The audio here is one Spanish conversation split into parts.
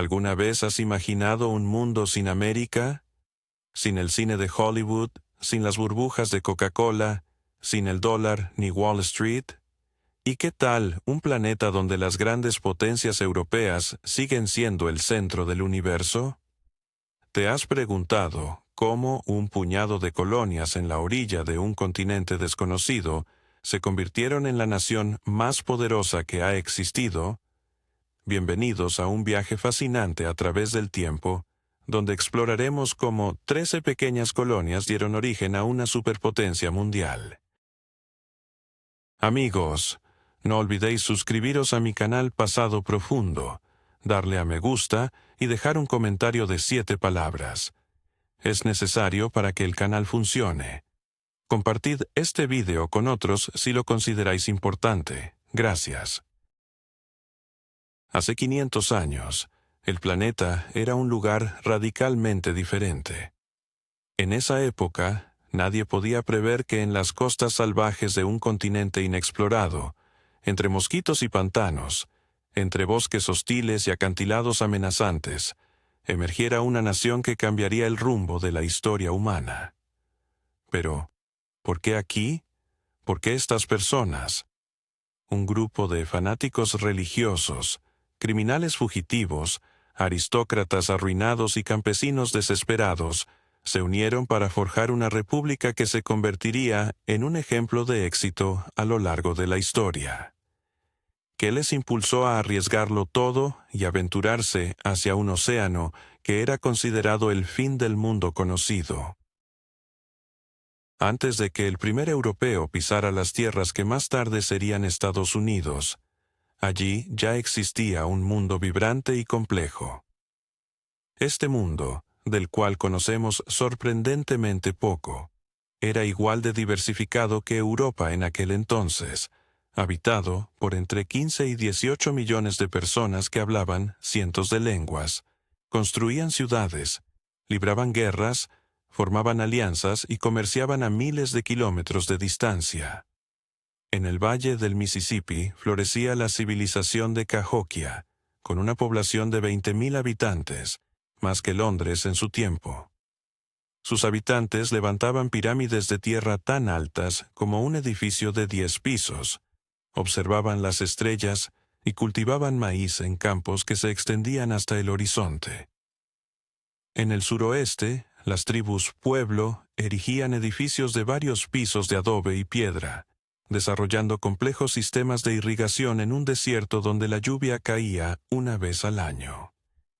¿Alguna vez has imaginado un mundo sin América? Sin el cine de Hollywood, sin las burbujas de Coca-Cola, sin el dólar ni Wall Street. ¿Y qué tal un planeta donde las grandes potencias europeas siguen siendo el centro del universo? ¿Te has preguntado cómo un puñado de colonias en la orilla de un continente desconocido se convirtieron en la nación más poderosa que ha existido? Bienvenidos a un viaje fascinante a través del tiempo, donde exploraremos cómo 13 pequeñas colonias dieron origen a una superpotencia mundial. Amigos, no olvidéis suscribiros a mi canal Pasado Profundo, darle a me gusta y dejar un comentario de 7 palabras. Es necesario para que el canal funcione. Compartid este video con otros si lo consideráis importante. Gracias. Hace 500 años, el planeta era un lugar radicalmente diferente. En esa época, nadie podía prever que en las costas salvajes de un continente inexplorado, entre mosquitos y pantanos, entre bosques hostiles y acantilados amenazantes, emergiera una nación que cambiaría el rumbo de la historia humana. Pero, ¿por qué aquí? ¿Por qué estas personas? Un grupo de fanáticos religiosos, criminales fugitivos, aristócratas arruinados y campesinos desesperados, se unieron para forjar una república que se convertiría en un ejemplo de éxito a lo largo de la historia. ¿Qué les impulsó a arriesgarlo todo y aventurarse hacia un océano que era considerado el fin del mundo conocido? Antes de que el primer europeo pisara las tierras que más tarde serían Estados Unidos, allí ya existía un mundo vibrante y complejo. Este mundo, del cual conocemos sorprendentemente poco, era igual de diversificado que Europa en aquel entonces, habitado por entre 15 y 18 millones de personas que hablaban cientos de lenguas, construían ciudades, libraban guerras, formaban alianzas y comerciaban a miles de kilómetros de distancia. En el valle del Mississippi florecía la civilización de Cahokia, con una población de 20.000 habitantes, más que Londres en su tiempo. Sus habitantes levantaban pirámides de tierra tan altas como un edificio de 10 pisos, observaban las estrellas y cultivaban maíz en campos que se extendían hasta el horizonte. En el suroeste, las tribus Pueblo erigían edificios de varios pisos de adobe y piedra, desarrollando complejos sistemas de irrigación en un desierto donde la lluvia caía una vez al año.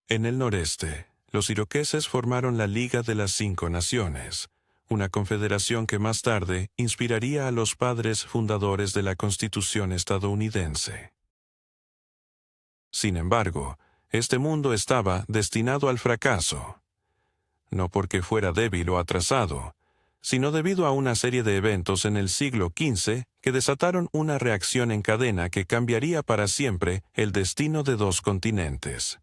En el noreste, los iroqueses formaron la Liga de las 5 Naciones, una confederación que más tarde inspiraría a los padres fundadores de la Constitución estadounidense. Sin embargo, este mundo estaba destinado al fracaso. No porque fuera débil o atrasado, sino debido a una serie de eventos en el siglo XV que desataron una reacción en cadena que cambiaría para siempre el destino de 2 continentes.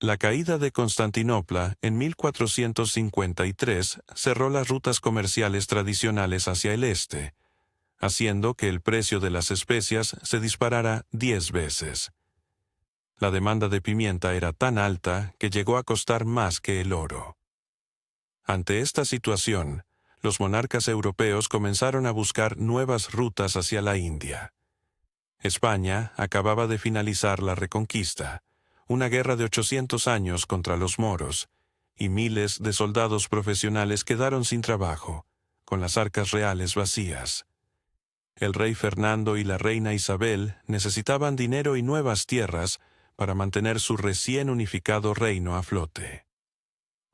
La caída de Constantinopla en 1453 cerró las rutas comerciales tradicionales hacia el este, haciendo que el precio de las especias se disparara 10 veces. La demanda de pimienta era tan alta que llegó a costar más que el oro. Ante esta situación, los monarcas europeos comenzaron a buscar nuevas rutas hacia la India. España acababa de finalizar la Reconquista, una guerra de 800 años contra los moros, y miles de soldados profesionales quedaron sin trabajo, con las arcas reales vacías. El rey Fernando y la reina Isabel necesitaban dinero y nuevas tierras para mantener su recién unificado reino a flote.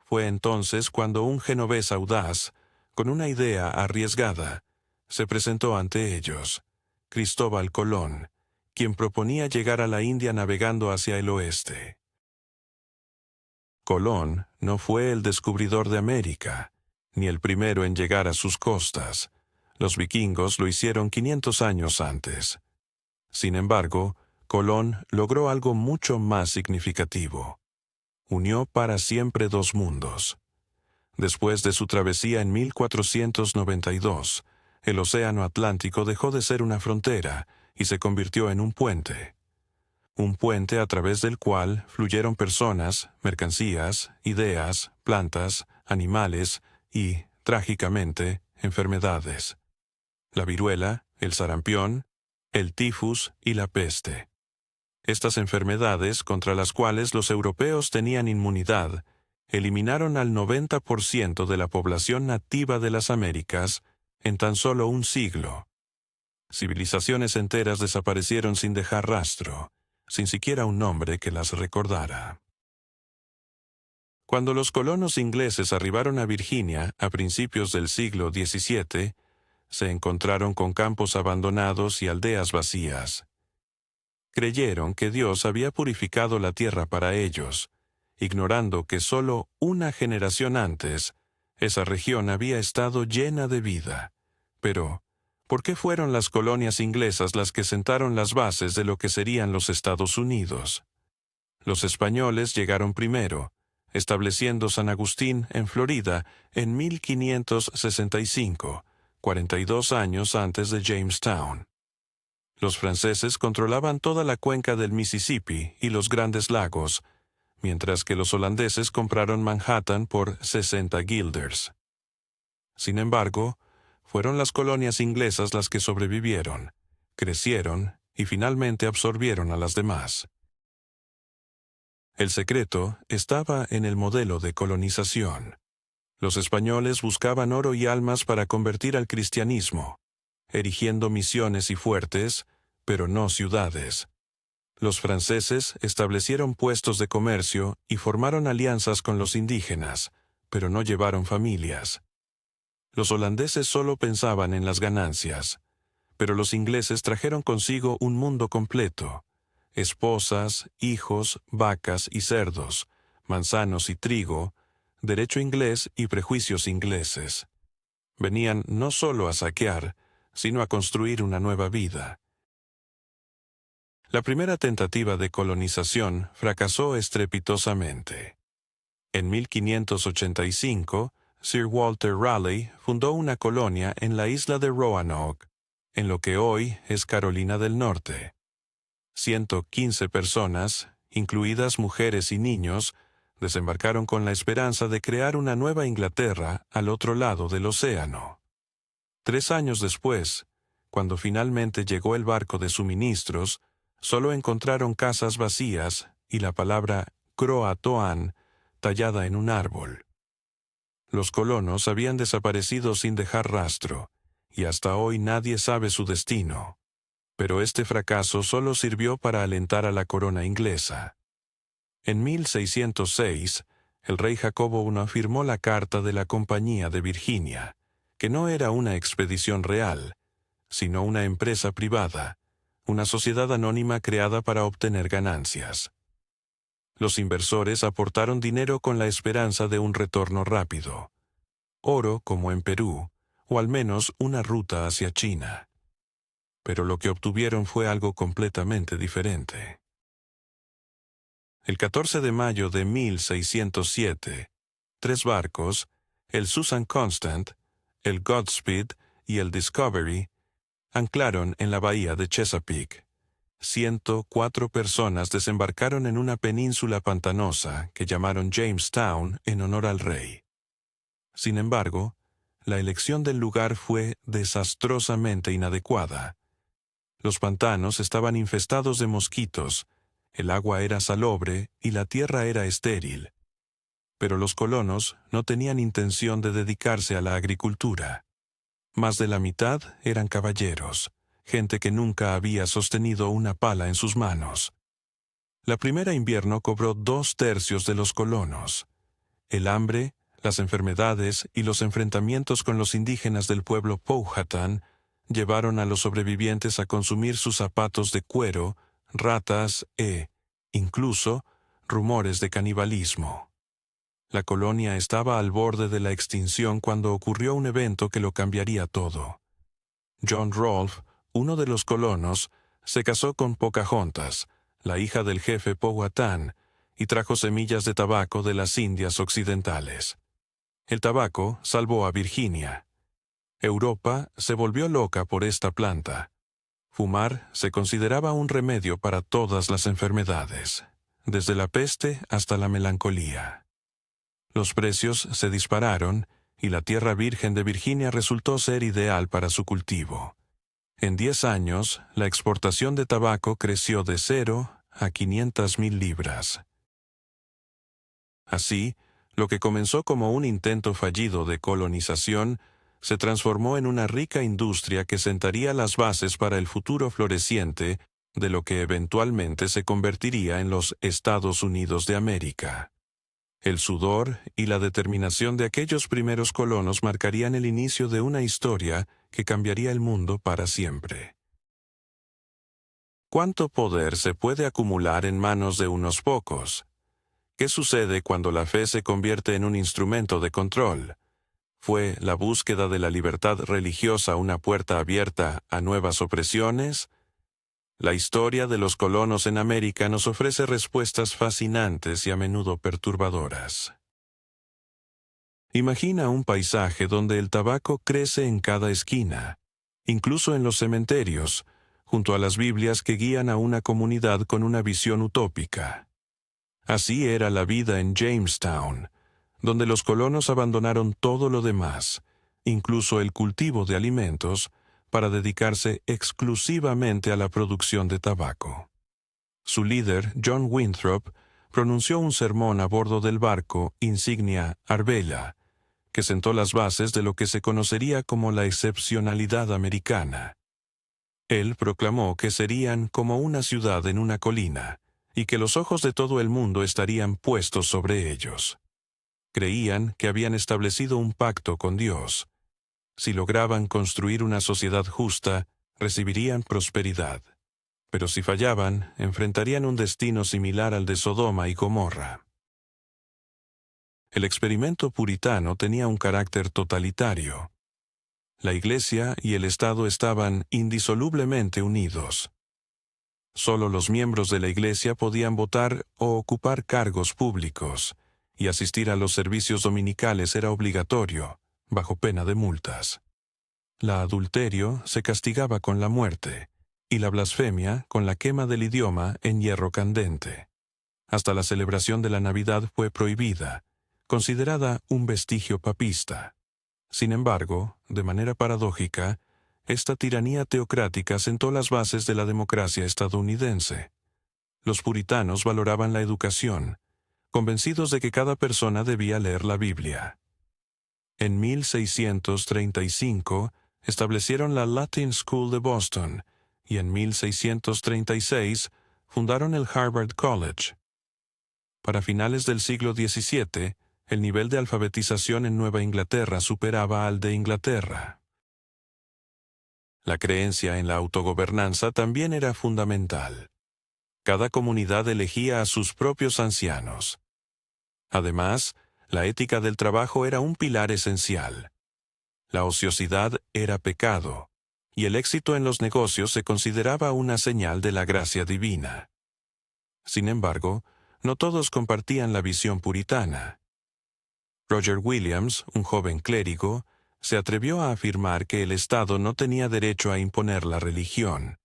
Fue entonces cuando un genovés audaz, con una idea arriesgada, se presentó ante ellos, Cristóbal Colón, quien proponía llegar a la India navegando hacia el oeste. Colón no fue el descubridor de América, ni el primero en llegar a sus costas. Los vikingos lo hicieron 500 años antes. Sin embargo, Colón logró algo mucho más significativo. Unió para siempre 2 mundos. Después de su travesía en 1492, el Océano Atlántico dejó de ser una frontera y se convirtió en un puente. un puente a través del cual fluyeron personas, mercancías, ideas, plantas, animales y, trágicamente, enfermedades. La viruela, el sarampión, el tifus y la peste. Estas enfermedades, contra las cuales los europeos tenían inmunidad, eliminaron al 90% de la población nativa de las Américas en tan solo un siglo. Civilizaciones enteras desaparecieron sin dejar rastro, sin siquiera un nombre que las recordara. Cuando los colonos ingleses arribaron a Virginia a principios del siglo XVII, se encontraron con campos abandonados y aldeas vacías. Creyeron que Dios había purificado la tierra para ellos, ignorando que solo una generación antes, esa región había estado llena de vida. Pero, ¿por qué fueron las colonias inglesas las que sentaron las bases de lo que serían los Estados Unidos? Los españoles llegaron primero, estableciendo San Agustín en Florida en 1565, 42 años antes de Jamestown. Los franceses controlaban toda la cuenca del Mississippi y los Grandes Lagos, mientras que los holandeses compraron Manhattan por 60 guilders. Sin embargo, fueron las colonias inglesas las que sobrevivieron, crecieron y finalmente absorbieron a las demás. El secreto estaba en el modelo de colonización. Los españoles buscaban oro y almas para convertir al cristianismo, erigiendo misiones y fuertes, pero no ciudades. Los franceses establecieron puestos de comercio y formaron alianzas con los indígenas, pero no llevaron familias. Los holandeses solo pensaban en las ganancias, pero los ingleses trajeron consigo un mundo completo: esposas, hijos, vacas y cerdos, manzanos y trigo, derecho inglés y prejuicios ingleses. Venían no solo a saquear, sino a construir una nueva vida. La primera tentativa de colonización fracasó estrepitosamente. En 1585, Sir Walter Raleigh fundó una colonia en la isla de Roanoke, en lo que hoy es Carolina del Norte. 115 personas, incluidas mujeres y niños, desembarcaron con la esperanza de crear una nueva Inglaterra al otro lado del océano. 3 años después, cuando finalmente llegó el barco de suministros, solo encontraron casas vacías y la palabra Croatoan tallada en un árbol. Los colonos habían desaparecido sin dejar rastro, y hasta hoy nadie sabe su destino. Pero este fracaso solo sirvió para alentar a la corona inglesa. En 1606, el rey Jacobo I firmó la Carta de la Compañía de Virginia, que no era una expedición real, sino una empresa privada, una sociedad anónima creada para obtener ganancias. Los inversores aportaron dinero con la esperanza de un retorno rápido: oro como en Perú, o al menos una ruta hacia China. Pero lo que obtuvieron fue algo completamente diferente. El 14 de mayo de 1607, 3 barcos, el Susan Constant, el Godspeed y el Discovery, anclaron en la bahía de Chesapeake. 104 personas desembarcaron en una península pantanosa que llamaron Jamestown en honor al rey. Sin embargo, la elección del lugar fue desastrosamente inadecuada. Los pantanos estaban infestados de mosquitos, el agua era salobre y la tierra era estéril. Pero los colonos no tenían intención de dedicarse a la agricultura. Más de la mitad eran caballeros, gente que nunca había sostenido una pala en sus manos. La primera invierno cobró 2/3 de los colonos. El hambre, las enfermedades y los enfrentamientos con los indígenas del pueblo Powhatan llevaron a los sobrevivientes a consumir sus zapatos de cuero, ratas e, incluso, rumores de canibalismo. La colonia estaba al borde de la extinción cuando ocurrió un evento que lo cambiaría todo. John Rolfe, uno de los colonos, se casó con Pocahontas, la hija del jefe Powhatan, y trajo semillas de tabaco de las Indias Occidentales. El tabaco salvó a Virginia. Europa se volvió loca por esta planta. Fumar se consideraba un remedio para todas las enfermedades, desde la peste hasta la melancolía. Los precios se dispararon y la tierra virgen de Virginia resultó ser ideal para su cultivo. En 10 años, la exportación de tabaco creció de 0 a 500,000 libras. Así, lo que comenzó como un intento fallido de colonización se transformó en una rica industria que sentaría las bases para el futuro floreciente de lo que eventualmente se convertiría en los Estados Unidos de América. El sudor y la determinación de aquellos primeros colonos marcarían el inicio de una historia que cambiaría el mundo para siempre. ¿Cuánto poder se puede acumular en manos de unos pocos? ¿Qué sucede cuando la fe se convierte en un instrumento de control? ¿Fue la búsqueda de la libertad religiosa una puerta abierta a nuevas opresiones? La historia de los colonos en América nos ofrece respuestas fascinantes y a menudo perturbadoras. Imagina un paisaje donde el tabaco crece en cada esquina, incluso en los cementerios, junto a las Biblias que guían a una comunidad con una visión utópica. Así era la vida en Jamestown, donde los colonos abandonaron todo lo demás, incluso el cultivo de alimentos, para dedicarse exclusivamente a la producción de tabaco. Su líder, John Winthrop, pronunció un sermón a bordo del barco insignia Arbella, que sentó las bases de lo que se conocería como la excepcionalidad americana. Él proclamó que serían como una ciudad en una colina, y que los ojos de todo el mundo estarían puestos sobre ellos. Creían que habían establecido un pacto con Dios. Si lograban construir una sociedad justa, recibirían prosperidad. Pero si fallaban, enfrentarían un destino similar al de Sodoma y Gomorra. El experimento puritano tenía un carácter totalitario. La Iglesia y el Estado estaban indisolublemente unidos. Solo los miembros de la Iglesia podían votar o ocupar cargos públicos, y asistir a los servicios dominicales era obligatorio, bajo pena de multas. La adulterio se castigaba con la muerte, y la blasfemia con la quema del idioma en hierro candente. Hasta la celebración de la Navidad fue prohibida, considerada un vestigio papista. Sin embargo, de manera paradójica, esta tiranía teocrática sentó las bases de la democracia estadounidense. Los puritanos valoraban la educación, convencidos de que cada persona debía leer la Biblia. En 1635 establecieron la Latin School de Boston y en 1636 fundaron el Harvard College. Para finales del siglo XVII, el nivel de alfabetización en Nueva Inglaterra superaba al de Inglaterra. La creencia en la autogobernanza también era fundamental. Cada comunidad elegía a sus propios ancianos. Además, la ética del trabajo era un pilar esencial. La ociosidad era pecado, y el éxito en los negocios se consideraba una señal de la gracia divina. Sin embargo, no todos compartían la visión puritana. Roger Williams, un joven clérigo, se atrevió a afirmar que el Estado no tenía derecho a imponer la religión,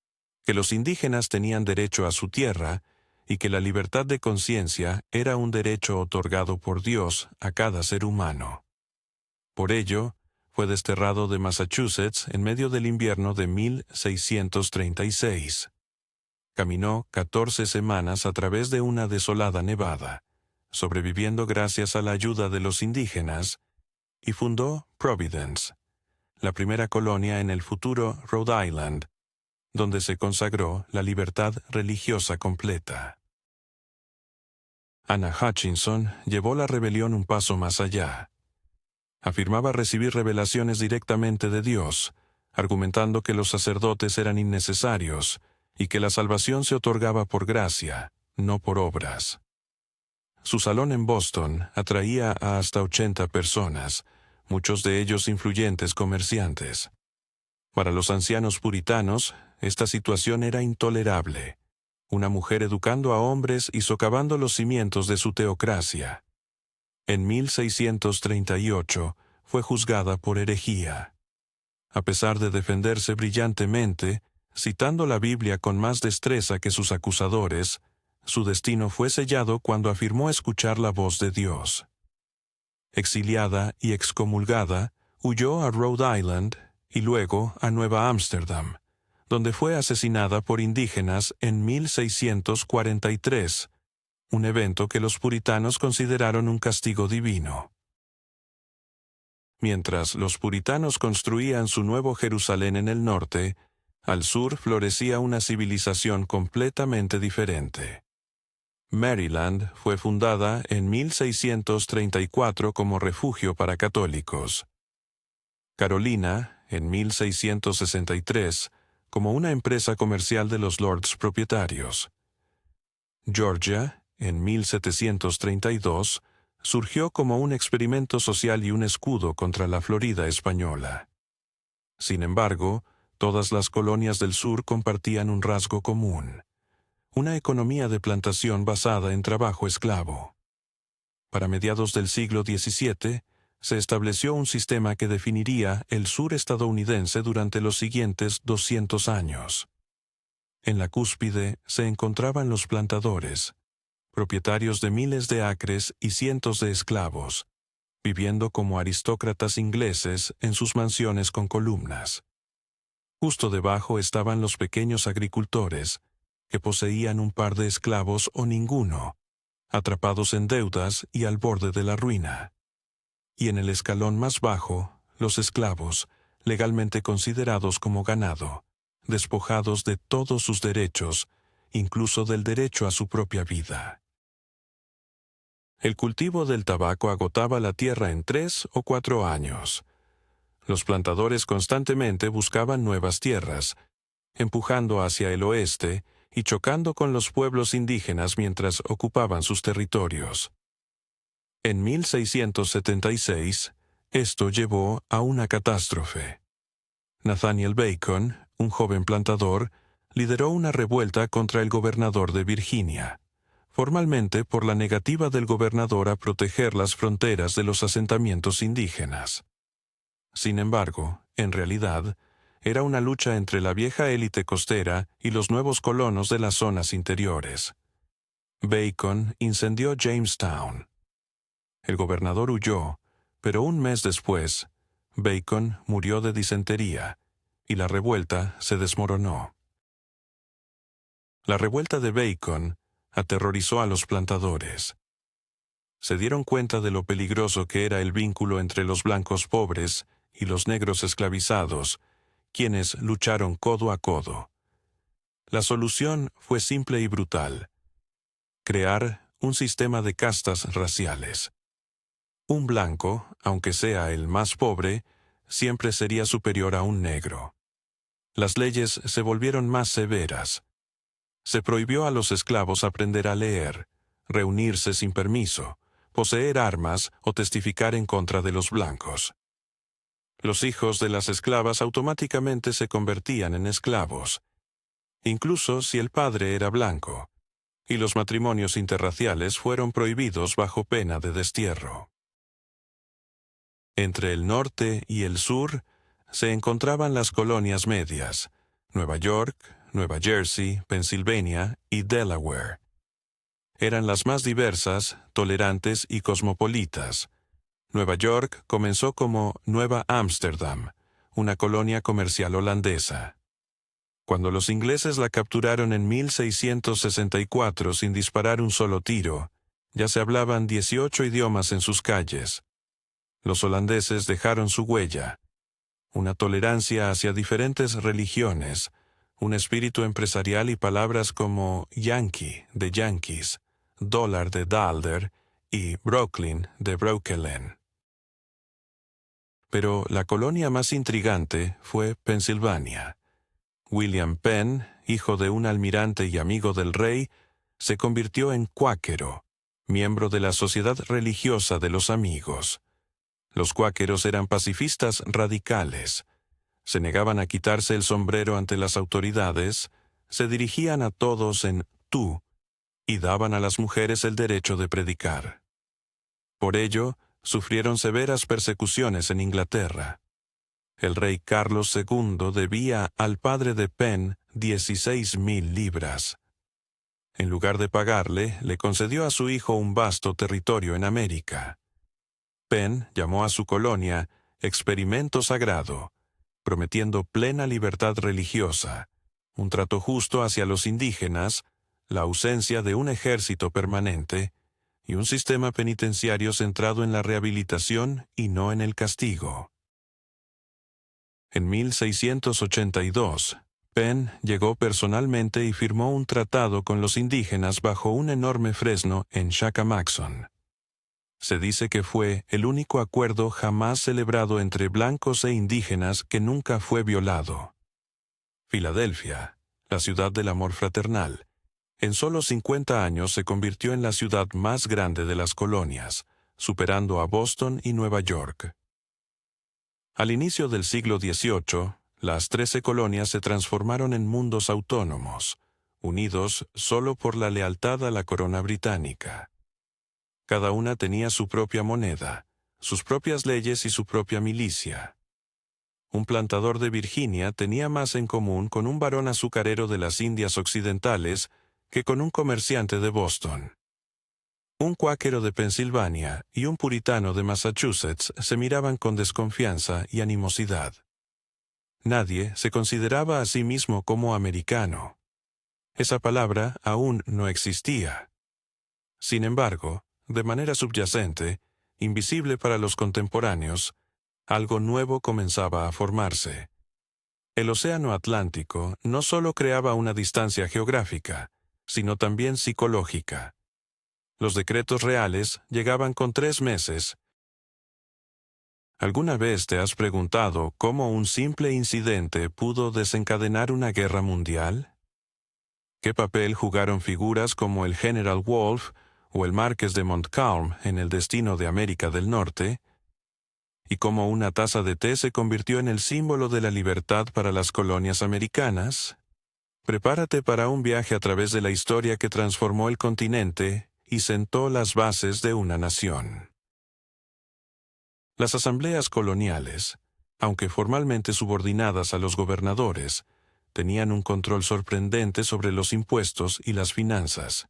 que los indígenas tenían derecho a su tierra y que la libertad de conciencia era un derecho otorgado por Dios a cada ser humano. Por ello, fue desterrado de Massachusetts en medio del invierno de 1636. Caminó 14 semanas a través de una desolada nevada, sobreviviendo gracias a la ayuda de los indígenas, y fundó Providence, la primera colonia en el futuro Rhode Island, donde se consagró la libertad religiosa completa. Anna Hutchinson llevó la rebelión un paso más allá. Afirmaba recibir revelaciones directamente de Dios, argumentando que los sacerdotes eran innecesarios y que la salvación se otorgaba por gracia, no por obras. Su salón en Boston atraía a hasta 80 personas, muchos de ellos influyentes comerciantes. Para los ancianos puritanos, esta situación era intolerable. Una mujer educando a hombres y socavando los cimientos de su teocracia. En 1638 fue juzgada por herejía. A pesar de defenderse brillantemente, citando la Biblia con más destreza que sus acusadores, su destino fue sellado cuando afirmó escuchar la voz de Dios. Exiliada y excomulgada, huyó a Rhode Island y luego a Nueva Ámsterdam, donde fue asesinada por indígenas en 1643, un evento que los puritanos consideraron un castigo divino. Mientras los puritanos construían su nuevo Jerusalén en el norte, al sur florecía una civilización completamente diferente. Maryland fue fundada en 1634 como refugio para católicos. Carolina, en 1663, como una empresa comercial de los lords propietarios. Georgia, en 1732, surgió como un experimento social y un escudo contra la Florida española. Sin embargo, todas las colonias del sur compartían un rasgo común: una economía de plantación basada en trabajo esclavo. Para mediados del siglo XVII, se estableció un sistema que definiría el sur estadounidense durante los siguientes 200 años. En la cúspide se encontraban los plantadores, propietarios de miles de acres y cientos de esclavos, viviendo como aristócratas ingleses en sus mansiones con columnas. Justo debajo estaban los pequeños agricultores, que poseían un par de esclavos o ninguno, atrapados en deudas y al borde de la ruina. Y en el escalón más bajo, los esclavos, legalmente considerados como ganado, despojados de todos sus derechos, incluso del derecho a su propia vida. El cultivo del tabaco agotaba la tierra en 3 o 4 años. Los plantadores constantemente buscaban nuevas tierras, empujando hacia el oeste y chocando con los pueblos indígenas mientras ocupaban sus territorios. En 1676, esto llevó a una catástrofe. Nathaniel Bacon, un joven plantador, lideró una revuelta contra el gobernador de Virginia, formalmente por la negativa del gobernador a proteger las fronteras de los asentamientos indígenas. Sin embargo, en realidad, era una lucha entre la vieja élite costera y los nuevos colonos de las zonas interiores. Bacon incendió Jamestown. El gobernador huyó, pero un mes después, Bacon murió de disentería, y la revuelta se desmoronó. La revuelta de Bacon aterrorizó a los plantadores. Se dieron cuenta de lo peligroso que era el vínculo entre los blancos pobres y los negros esclavizados, quienes lucharon codo a codo. La solución fue simple y brutal: crear un sistema de castas raciales. Un blanco, aunque sea el más pobre, siempre sería superior a un negro. Las leyes se volvieron más severas. Se prohibió a los esclavos aprender a leer, reunirse sin permiso, poseer armas o testificar en contra de los blancos. Los hijos de las esclavas automáticamente se convertían en esclavos, incluso si el padre era blanco, y los matrimonios interraciales fueron prohibidos bajo pena de destierro. Entre el norte y el sur se encontraban las colonias medias: Nueva York, Nueva Jersey, Pensilvania y Delaware. Eran las más diversas, tolerantes y cosmopolitas. Nueva York comenzó como Nueva Ámsterdam, una colonia comercial holandesa. Cuando los ingleses la capturaron en 1664 sin disparar un solo tiro, ya se hablaban 18 idiomas en sus calles. Los holandeses dejaron su huella: una tolerancia hacia diferentes religiones, un espíritu empresarial y palabras como Yankee de Yankees, dólar de Daalder y Brooklyn de Broekelen. Pero la colonia más intrigante fue Pensilvania. William Penn, hijo de un almirante y amigo del rey, se convirtió en cuáquero, miembro de la Sociedad Religiosa de los Amigos. Los cuáqueros eran pacifistas radicales. Se negaban a quitarse el sombrero ante las autoridades, se dirigían a todos en tú y daban a las mujeres el derecho de predicar. Por ello, sufrieron severas persecuciones en Inglaterra. El rey Carlos II debía al padre de Penn 16,000 libras. En lugar de pagarle, le concedió a su hijo un vasto territorio en América. Penn llamó a su colonia Experimento Sagrado, prometiendo plena libertad religiosa, un trato justo hacia los indígenas, la ausencia de un ejército permanente y un sistema penitenciario centrado en la rehabilitación y no en el castigo. En 1682, Penn llegó personalmente y firmó un tratado con los indígenas bajo un enorme fresno en Chacamaxon. Se dice que fue el único acuerdo jamás celebrado entre blancos e indígenas que nunca fue violado. Filadelfia, la ciudad del amor fraternal, en solo 50 años se convirtió en la ciudad más grande de las colonias, superando a Boston y Nueva York. Al inicio del siglo XVIII, las 13 colonias se transformaron en mundos autónomos, unidos solo por la lealtad a la corona británica. Cada una tenía su propia moneda, sus propias leyes y su propia milicia. Un plantador de Virginia tenía más en común con un barón azucarero de las Indias Occidentales que con un comerciante de Boston. Un cuáquero de Pensilvania y un puritano de Massachusetts se miraban con desconfianza y animosidad. Nadie se consideraba a sí mismo como americano. Esa palabra aún no existía. Sin embargo, de manera subyacente, invisible para los contemporáneos, algo nuevo comenzaba a formarse. El océano Atlántico no solo creaba una distancia geográfica, sino también psicológica. Los decretos reales llegaban con 3 meses. ¿Alguna vez te has preguntado cómo un simple incidente pudo desencadenar una guerra mundial? ¿Qué papel jugaron figuras como el General Wolfe o el Marqués de Montcalm en el destino de América del Norte? ¿Y cómo una taza de té se convirtió en el símbolo de la libertad para las colonias americanas? Prepárate para un viaje a través de la historia que transformó el continente y sentó las bases de una nación. Las asambleas coloniales, aunque formalmente subordinadas a los gobernadores, tenían un control sorprendente sobre los impuestos y las finanzas.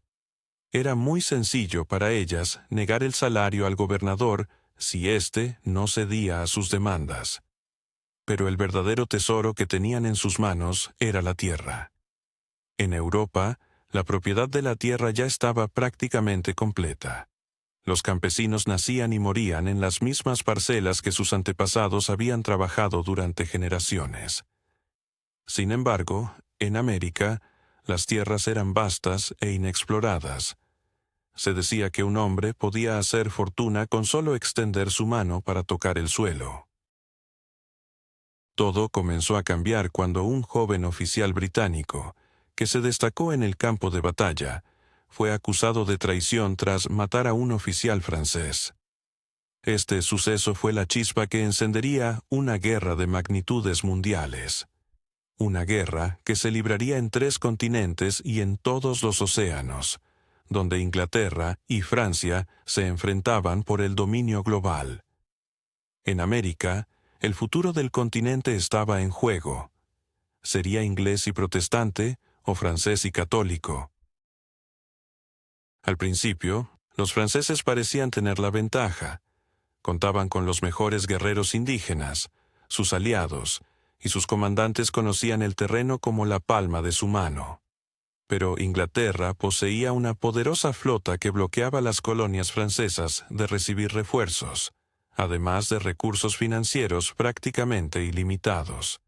Era muy sencillo para ellas negar el salario al gobernador si éste no cedía a sus demandas. Pero el verdadero tesoro que tenían en sus manos era la tierra. En Europa, la propiedad de la tierra ya estaba prácticamente completa. Los campesinos nacían y morían en las mismas parcelas que sus antepasados habían trabajado durante generaciones. Sin embargo, en América, las tierras eran vastas e inexploradas. Se decía que un hombre podía hacer fortuna con solo extender su mano para tocar el suelo. Todo comenzó a cambiar cuando un joven oficial británico, que se destacó en el campo de batalla, fue acusado de traición tras matar a un oficial francés. Este suceso fue la chispa que encendería una guerra de magnitudes mundiales. Una guerra que se libraría en 3 continentes y en todos los océanos, donde Inglaterra y Francia se enfrentaban por el dominio global. En América, el futuro del continente estaba en juego. ¿Sería inglés y protestante o francés y católico? Al principio, los franceses parecían tener la ventaja. Contaban con los mejores guerreros indígenas, sus aliados, y sus comandantes conocían el terreno como la palma de su mano. Pero Inglaterra poseía una poderosa flota que bloqueaba las colonias francesas de recibir refuerzos, además de recursos financieros prácticamente ilimitados.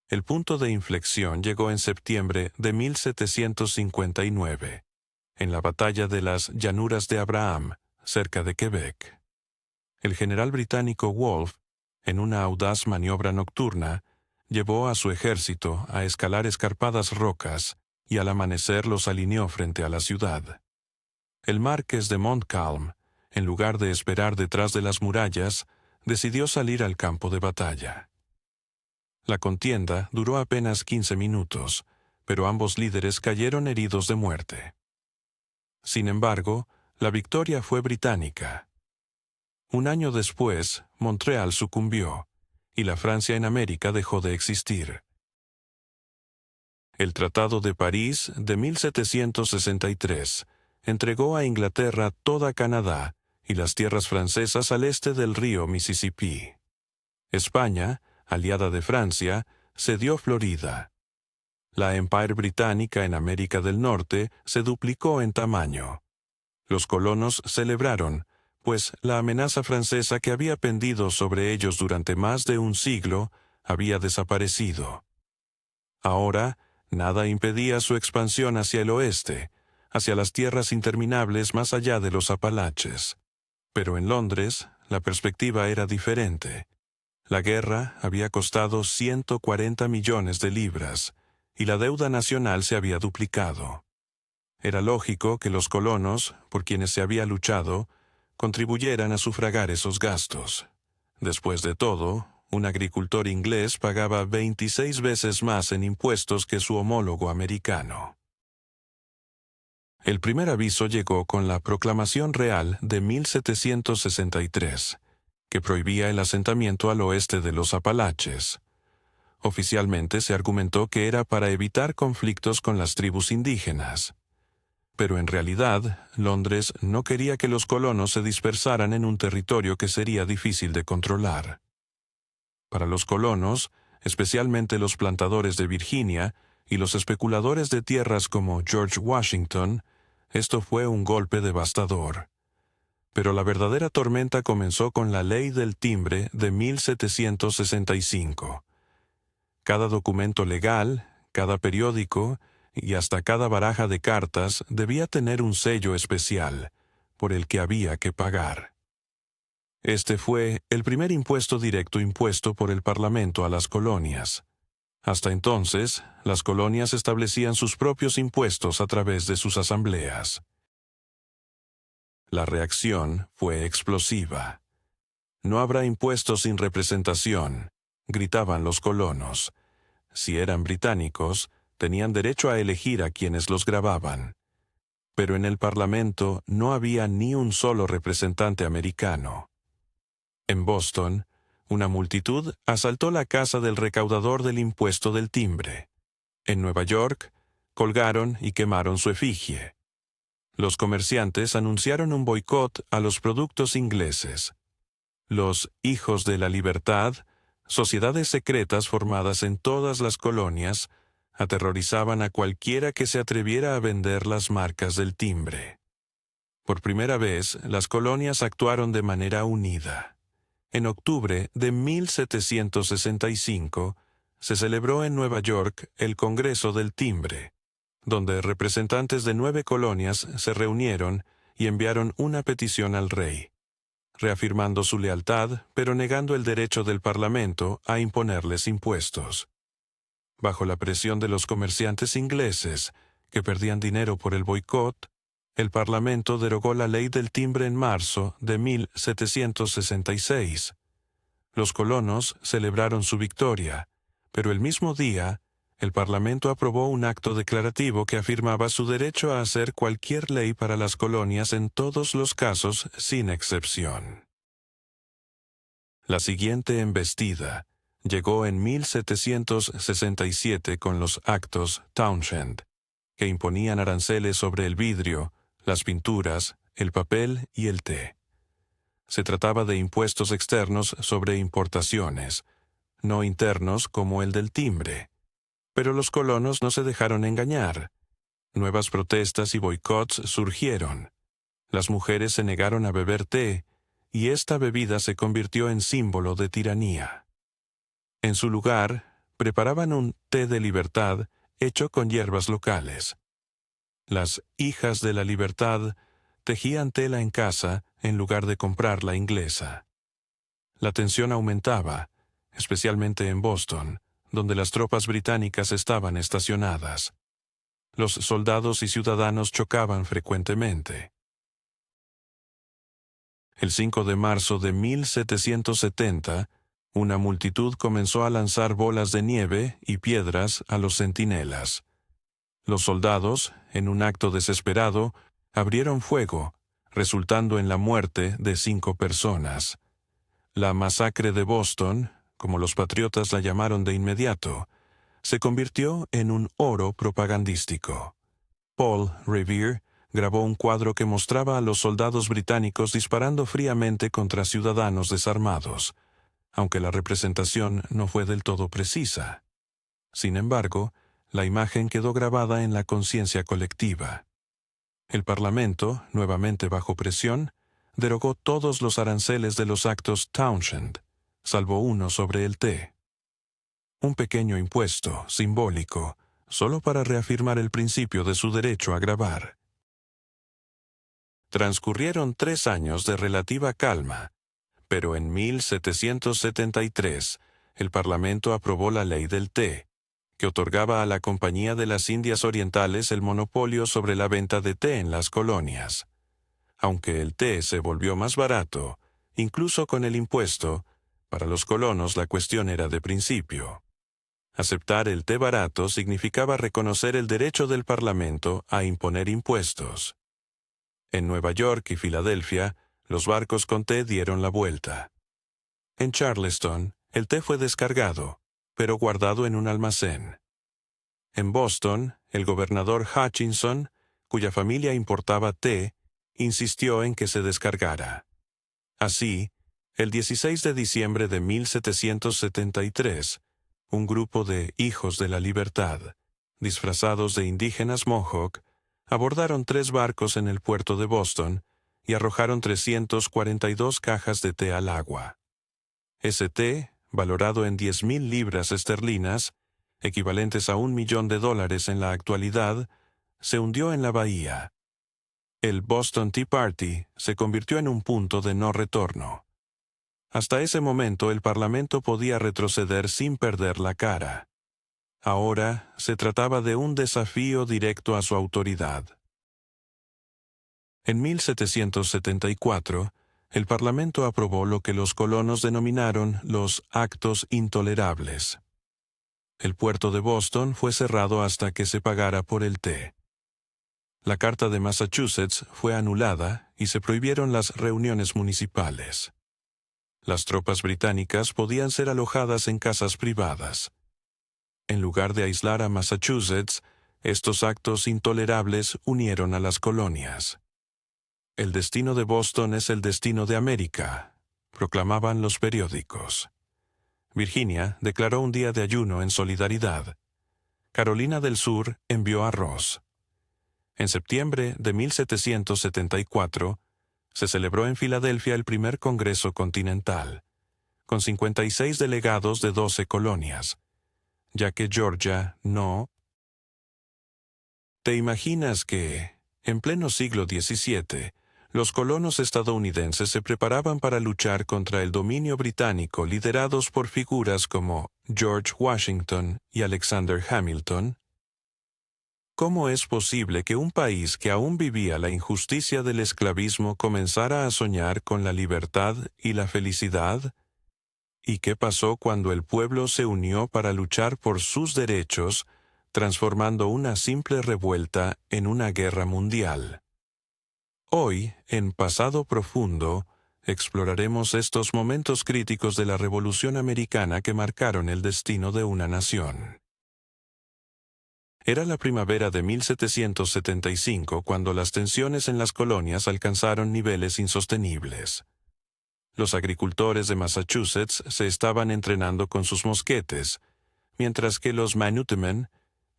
El punto de inflexión llegó en septiembre de 1759, en la batalla de las Llanuras de Abraham, cerca de Quebec. El general británico Wolfe, en una audaz maniobra nocturna, llevó a su ejército a escalar escarpadas rocas y al amanecer los alineó frente a la ciudad. El Marqués de Montcalm, en lugar de esperar detrás de las murallas, decidió salir al campo de batalla. La contienda duró apenas 15 minutos, pero ambos líderes cayeron heridos de muerte. Sin embargo, la victoria fue británica. Un año después, Montreal sucumbió, y la Francia en América dejó de existir. El Tratado de París de 1763 entregó a Inglaterra toda Canadá y las tierras francesas al este del río Mississippi. España, aliada de Francia, cedió Florida. La Empire británica en América del Norte se duplicó en tamaño. Los colonos celebraron, pues la amenaza francesa que había pendido sobre ellos durante más de un siglo había desaparecido. Ahora, nada impedía su expansión hacia el oeste, hacia las tierras interminables más allá de los Apalaches. Pero en Londres, la perspectiva era diferente. La guerra había costado 140 millones de libras, y la deuda nacional se había duplicado. Era lógico que los colonos, por quienes se había luchado, contribuyeran a sufragar esos gastos. Después de todo, un agricultor inglés pagaba 26 veces más en impuestos que su homólogo americano. El primer aviso llegó con la Proclamación Real de 1763, que prohibía el asentamiento al oeste de los Apalaches. Oficialmente se argumentó que era para evitar conflictos con las tribus indígenas. Pero en realidad, Londres no quería que los colonos se dispersaran en un territorio que sería difícil de controlar. Para los colonos, especialmente los plantadores de Virginia y los especuladores de tierras como George Washington, esto fue un golpe devastador. Pero la verdadera tormenta comenzó con la Ley del Timbre de 1765. Cada documento legal, cada periódico y hasta cada baraja de cartas debía tener un sello especial, por el que había que pagar. Este fue el primer impuesto directo impuesto por el Parlamento a las colonias. Hasta entonces, las colonias establecían sus propios impuestos a través de sus asambleas. La reacción fue explosiva. «No habrá impuestos sin representación», gritaban los colonos. Si eran británicos, tenían derecho a elegir a quienes los grababan. Pero en el Parlamento no había ni un solo representante americano. En Boston, una multitud asaltó la casa del recaudador del impuesto del timbre. En Nueva York, colgaron y quemaron su efigie. Los comerciantes anunciaron un boicot a los productos ingleses. Los Hijos de la Libertad, sociedades secretas formadas en todas las colonias, aterrorizaban a cualquiera que se atreviera a vender las marcas del timbre. Por primera vez, las colonias actuaron de manera unida. En octubre de 1765, se celebró en Nueva York el Congreso del Timbre, donde representantes de 9 colonias se reunieron y enviaron una petición al rey, reafirmando su lealtad, pero negando el derecho del Parlamento a imponerles impuestos. Bajo la presión de los comerciantes ingleses, que perdían dinero por el boicot, el Parlamento derogó la Ley del Timbre en marzo de 1766. Los colonos celebraron su victoria, pero el mismo día, el Parlamento aprobó un acto declarativo que afirmaba su derecho a hacer cualquier ley para las colonias en todos los casos, sin excepción. La siguiente embestida llegó en 1767 con los Actos Townshend, que imponían aranceles sobre el vidrio, las pinturas, el papel y el té. Se trataba de impuestos externos sobre importaciones, no internos como el del timbre. Pero los colonos no se dejaron engañar. Nuevas protestas y boicots surgieron. Las mujeres se negaron a beber té, y esta bebida se convirtió en símbolo de tiranía. En su lugar, preparaban un té de libertad hecho con hierbas locales. Las Hijas de la Libertad tejían tela en casa en lugar de comprar la inglesa. La tensión aumentaba, especialmente en Boston, donde las tropas británicas estaban estacionadas. Los soldados y ciudadanos chocaban frecuentemente. El 5 de marzo de 1770, una multitud comenzó a lanzar bolas de nieve y piedras a los centinelas. Los soldados, en un acto desesperado, abrieron fuego, resultando en la muerte de 5 personas. La masacre de Boston, como los patriotas la llamaron de inmediato, se convirtió en un oro propagandístico. Paul Revere grabó un cuadro que mostraba a los soldados británicos disparando fríamente contra ciudadanos desarmados, aunque la representación no fue del todo precisa. Sin embargo, la imagen quedó grabada en la conciencia colectiva. El Parlamento, nuevamente bajo presión, derogó todos los aranceles de los actos Townshend, salvo uno sobre el té. Un pequeño impuesto, simbólico, solo para reafirmar el principio de su derecho a grabar. Transcurrieron 3 años de relativa calma, pero en 1773 el Parlamento aprobó la ley del té, que otorgaba a la Compañía de las Indias Orientales el monopolio sobre la venta de té en las colonias. Aunque el té se volvió más barato, incluso con el impuesto, para los colonos la cuestión era de principio. Aceptar el té barato significaba reconocer el derecho del Parlamento a imponer impuestos. En Nueva York y Filadelfia, los barcos con té dieron la vuelta. En Charleston, el té fue descargado, pero guardado en un almacén. En Boston, el gobernador Hutchinson, cuya familia importaba té, insistió en que se descargara. Así, el 16 de diciembre de 1773, un grupo de Hijos de la Libertad, disfrazados de indígenas Mohawk, abordaron 3 barcos en el puerto de Boston y arrojaron 342 cajas de té al agua. Ese té, valorado en 10,000 libras esterlinas, equivalentes a $1 millón en la actualidad, se hundió en la bahía. El Boston Tea Party se convirtió en un punto de no retorno. Hasta ese momento el Parlamento podía retroceder sin perder la cara. Ahora se trataba de un desafío directo a su autoridad. En 1774, el Parlamento aprobó lo que los colonos denominaron los Actos Intolerables. El puerto de Boston fue cerrado hasta que se pagara por el té. La Carta de Massachusetts fue anulada y se prohibieron las reuniones municipales. Las tropas británicas podían ser alojadas en casas privadas. En lugar de aislar a Massachusetts, estos actos intolerables unieron a las colonias. El destino de Boston es el destino de América, proclamaban los periódicos. Virginia declaró un día de ayuno en solidaridad. Carolina del Sur envió arroz. En septiembre de 1774, se celebró en Filadelfia el primer Congreso Continental, con 56 delegados de 12 colonias, ya que Georgia no. ¿Te imaginas que, en pleno siglo XVII, los colonos estadounidenses se preparaban para luchar contra el dominio británico liderados por figuras como George Washington y Alexander Hamilton? ¿Cómo es posible que un país que aún vivía la injusticia del esclavismo comenzara a soñar con la libertad y la felicidad? ¿Y qué pasó cuando el pueblo se unió para luchar por sus derechos, transformando una simple revuelta en una guerra mundial? Hoy, en Pasado Profundo, exploraremos estos momentos críticos de la Revolución Americana que marcaron el destino de una nación. Era la primavera de 1775 cuando las tensiones en las colonias alcanzaron niveles insostenibles. Los agricultores de Massachusetts se estaban entrenando con sus mosquetes, mientras que los Minutemen,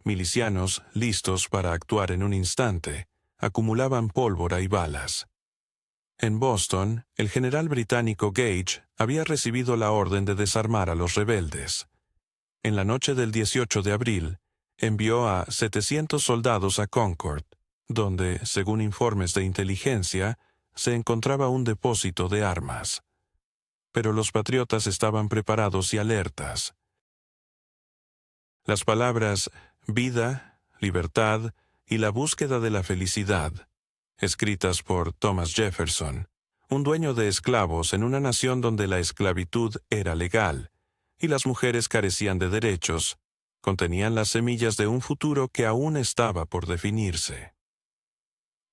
milicianos listos para actuar en un instante, acumulaban pólvora y balas. En Boston, el general británico Gage había recibido la orden de desarmar a los rebeldes. En la noche del 18 de abril, envió a 700 soldados a Concord, donde, según informes de inteligencia, se encontraba un depósito de armas. Pero los patriotas estaban preparados y alertas. Las palabras vida, libertad y la búsqueda de la felicidad, escritas por Thomas Jefferson, un dueño de esclavos en una nación donde la esclavitud era legal y las mujeres carecían de derechos, contenían las semillas de un futuro que aún estaba por definirse.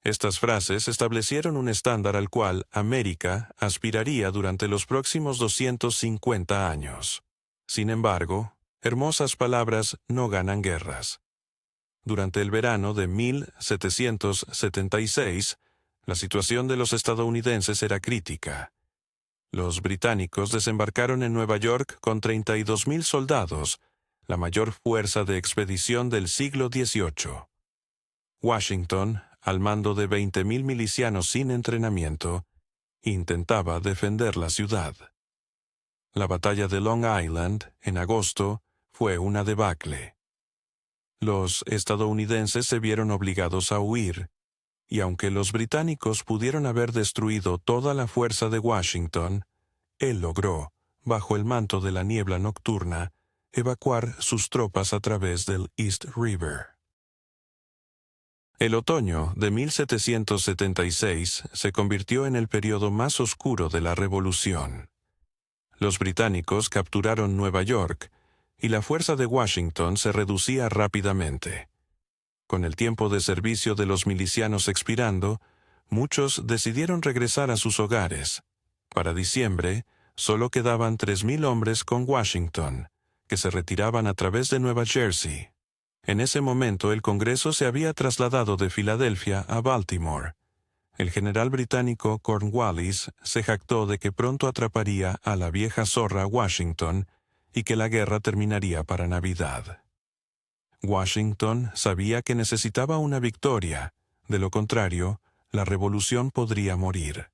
Estas frases establecieron un estándar al cual América aspiraría durante los próximos 250 años. Sin embargo, hermosas palabras no ganan guerras. Durante el verano de 1776, la situación de los estadounidenses era crítica. Los británicos desembarcaron en Nueva York con 32.000 soldados, la mayor fuerza de expedición del siglo XVIII. Washington, al mando de 20.000 milicianos sin entrenamiento, intentaba defender la ciudad. La batalla de Long Island, en agosto, fue una debacle. Los estadounidenses se vieron obligados a huir, y aunque los británicos pudieron haber destruido toda la fuerza de Washington, él logró, bajo el manto de la niebla nocturna, evacuar sus tropas a través del East River. El otoño de 1776 se convirtió en el periodo más oscuro de la Revolución. Los británicos capturaron Nueva York, y la fuerza de Washington se reducía rápidamente. Con el tiempo de servicio de los milicianos expirando, muchos decidieron regresar a sus hogares. Para diciembre, solo quedaban 3.000 hombres con Washington, que se retiraban a través de Nueva Jersey. En ese momento el Congreso se había trasladado de Filadelfia a Baltimore. El general británico Cornwallis se jactó de que pronto atraparía a la vieja zorra Washington y que la guerra terminaría para Navidad. Washington sabía que necesitaba una victoria, de lo contrario, la revolución podría morir.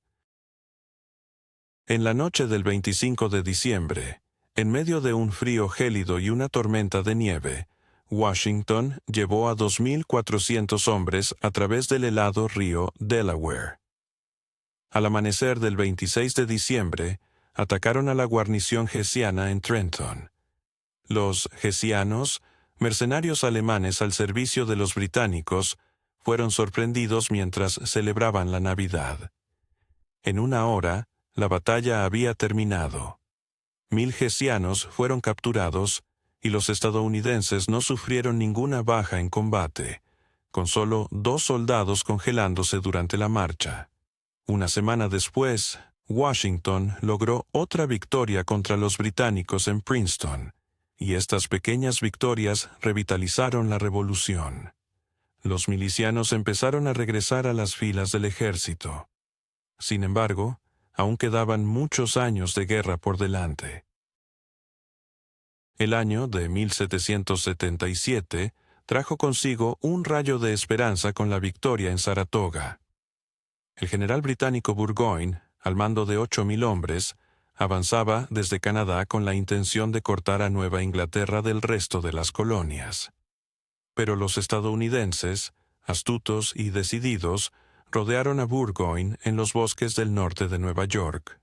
En la noche del 25 de diciembre, en medio de un frío gélido y una tormenta de nieve, Washington llevó a 2.400 hombres a través del helado río Delaware. Al amanecer del 26 de diciembre, atacaron a la guarnición hessiana en Trenton. Los hessianos, mercenarios alemanes al servicio de los británicos, fueron sorprendidos mientras celebraban la Navidad. En una hora, la batalla había terminado. 1.000 hessianos fueron capturados y los estadounidenses no sufrieron ninguna baja en combate, con solo 2 soldados congelándose durante la marcha. Una semana después, Washington logró otra victoria contra los británicos en Princeton, y estas pequeñas victorias revitalizaron la revolución. Los milicianos empezaron a regresar a las filas del ejército. Sin embargo, aún quedaban muchos años de guerra por delante. El año de 1777 trajo consigo un rayo de esperanza con la victoria en Saratoga. El general británico Burgoyne, al mando de 8.000 hombres, avanzaba desde Canadá con la intención de cortar a Nueva Inglaterra del resto de las colonias. Pero los estadounidenses, astutos y decididos, rodearon a Burgoyne en los bosques del norte de Nueva York.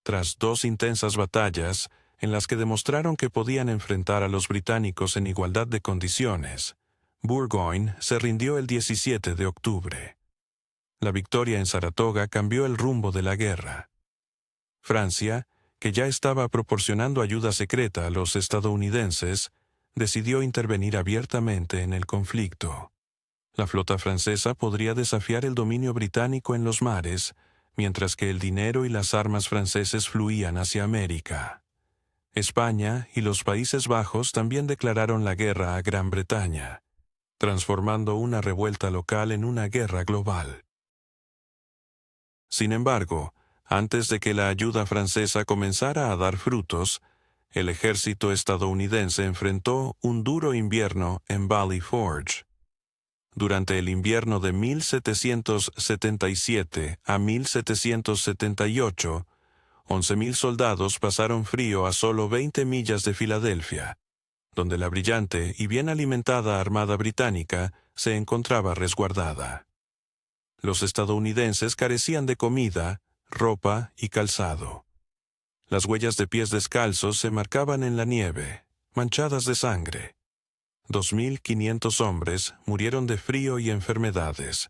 Tras 2 intensas batallas, en las que demostraron que podían enfrentar a los británicos en igualdad de condiciones, Burgoyne se rindió el 17 de octubre. La victoria en Saratoga cambió el rumbo de la guerra. Francia, que ya estaba proporcionando ayuda secreta a los estadounidenses, decidió intervenir abiertamente en el conflicto. La flota francesa podría desafiar el dominio británico en los mares, mientras que el dinero y las armas franceses fluían hacia América. España y los Países Bajos también declararon la guerra a Gran Bretaña, transformando una revuelta local en una guerra global. Sin embargo, antes de que la ayuda francesa comenzara a dar frutos, el ejército estadounidense enfrentó un duro invierno en Valley Forge. Durante el invierno de 1777 a 1778, 11.000 soldados pasaron frío a solo 20 millas de Filadelfia, donde la brillante y bien alimentada Armada Británica se encontraba resguardada. Los estadounidenses carecían de comida, ropa y calzado. Las huellas de pies descalzos se marcaban en la nieve, manchadas de sangre. 2.500 hombres murieron de frío y enfermedades,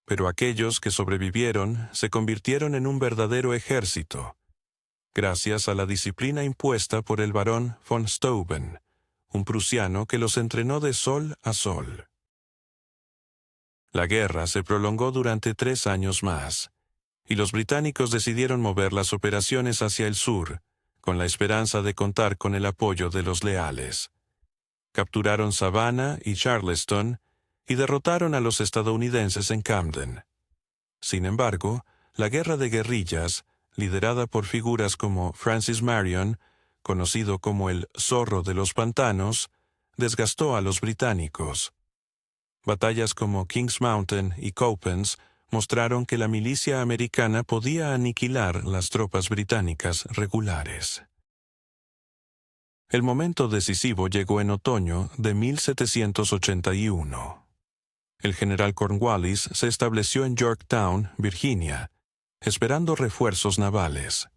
pero aquellos que sobrevivieron se convirtieron en un verdadero ejército, gracias a la disciplina impuesta por el barón von Steuben, un prusiano que los entrenó de sol a sol. La guerra se prolongó durante 3 años más, y los británicos decidieron mover las operaciones hacia el sur, con la esperanza de contar con el apoyo de los leales. Capturaron Savannah y Charleston y derrotaron a los estadounidenses en Camden. Sin embargo, la guerra de guerrillas, liderada por figuras como Francis Marion, conocido como el Zorro de los Pantanos, desgastó a los británicos. Batallas como Kings Mountain y Copens mostraron que la milicia americana podía aniquilar las tropas británicas regulares. El momento decisivo llegó en otoño de 1781. El general Cornwallis se estableció en Yorktown, Virginia, esperando refuerzos navales.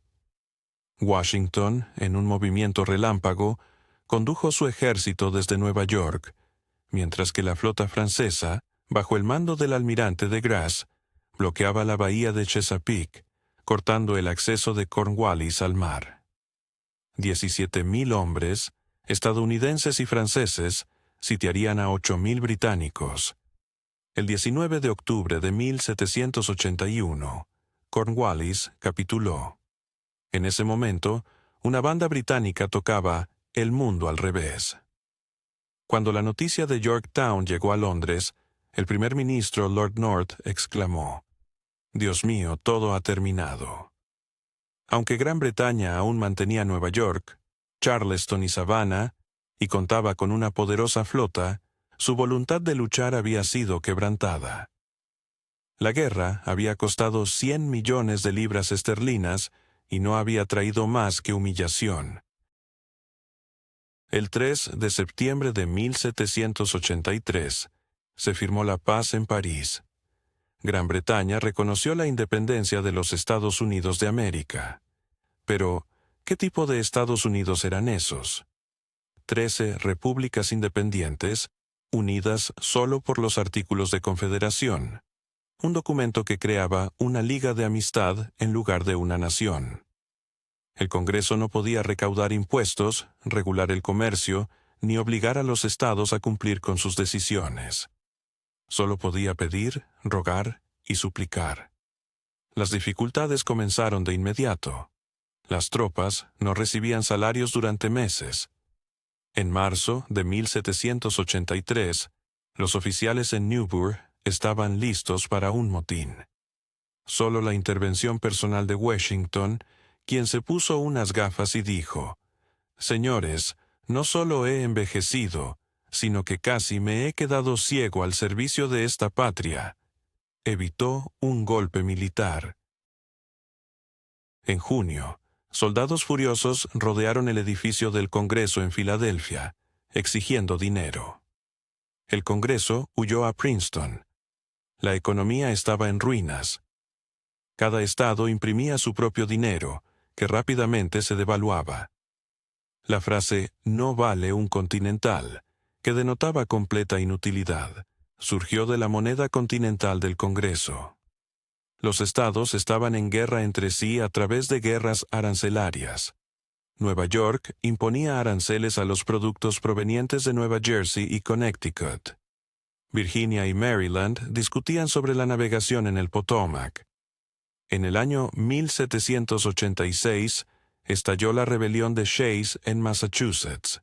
Washington, en un movimiento relámpago, condujo su ejército desde Nueva York, mientras que la flota francesa, bajo el mando del almirante de Grasse, bloqueaba la bahía de Chesapeake, cortando el acceso de Cornwallis al mar. 17,000 hombres, estadounidenses y franceses, sitiarían a 8,000 británicos. El 19 de octubre de 1781, Cornwallis capituló. En ese momento, una banda británica tocaba El mundo al revés. Cuando la noticia de Yorktown llegó a Londres, el primer ministro Lord North exclamó: «Dios mío, todo ha terminado». Aunque Gran Bretaña aún mantenía Nueva York, Charleston y Savannah, y contaba con una poderosa flota, su voluntad de luchar había sido quebrantada. La guerra había costado 100 millones de libras esterlinas y no había traído más que humillación. El 3 de septiembre de 1783 se firmó la paz en París. Gran Bretaña reconoció la independencia de los Estados Unidos de América. Pero, ¿qué tipo de Estados Unidos eran esos? 13 repúblicas independientes, unidas solo por los artículos de confederación, un documento que creaba una liga de amistad en lugar de una nación. El Congreso no podía recaudar impuestos, regular el comercio, ni obligar a los estados a cumplir con sus decisiones. Solo podía pedir, rogar y suplicar. Las dificultades comenzaron de inmediato. Las tropas no recibían salarios durante meses. En marzo de 1783, los oficiales en Newburgh estaban listos para un motín. Solo la intervención personal de Washington, quien se puso unas gafas y dijo: «Señores, no solo he envejecido, sino que casi me he quedado ciego al servicio de esta patria», evitó un golpe militar. En junio, soldados furiosos rodearon el edificio del Congreso en Filadelfia, exigiendo dinero. El Congreso huyó a Princeton. La economía estaba en ruinas. Cada estado imprimía su propio dinero, que rápidamente se devaluaba. La frase «no vale un continental», que denotaba completa inutilidad, surgió de la moneda continental del Congreso. Los estados estaban en guerra entre sí a través de guerras arancelarias. Nueva York imponía aranceles a los productos provenientes de Nueva Jersey y Connecticut. Virginia y Maryland discutían sobre la navegación en el Potomac. En el año 1786 estalló la rebelión de Shays en Massachusetts.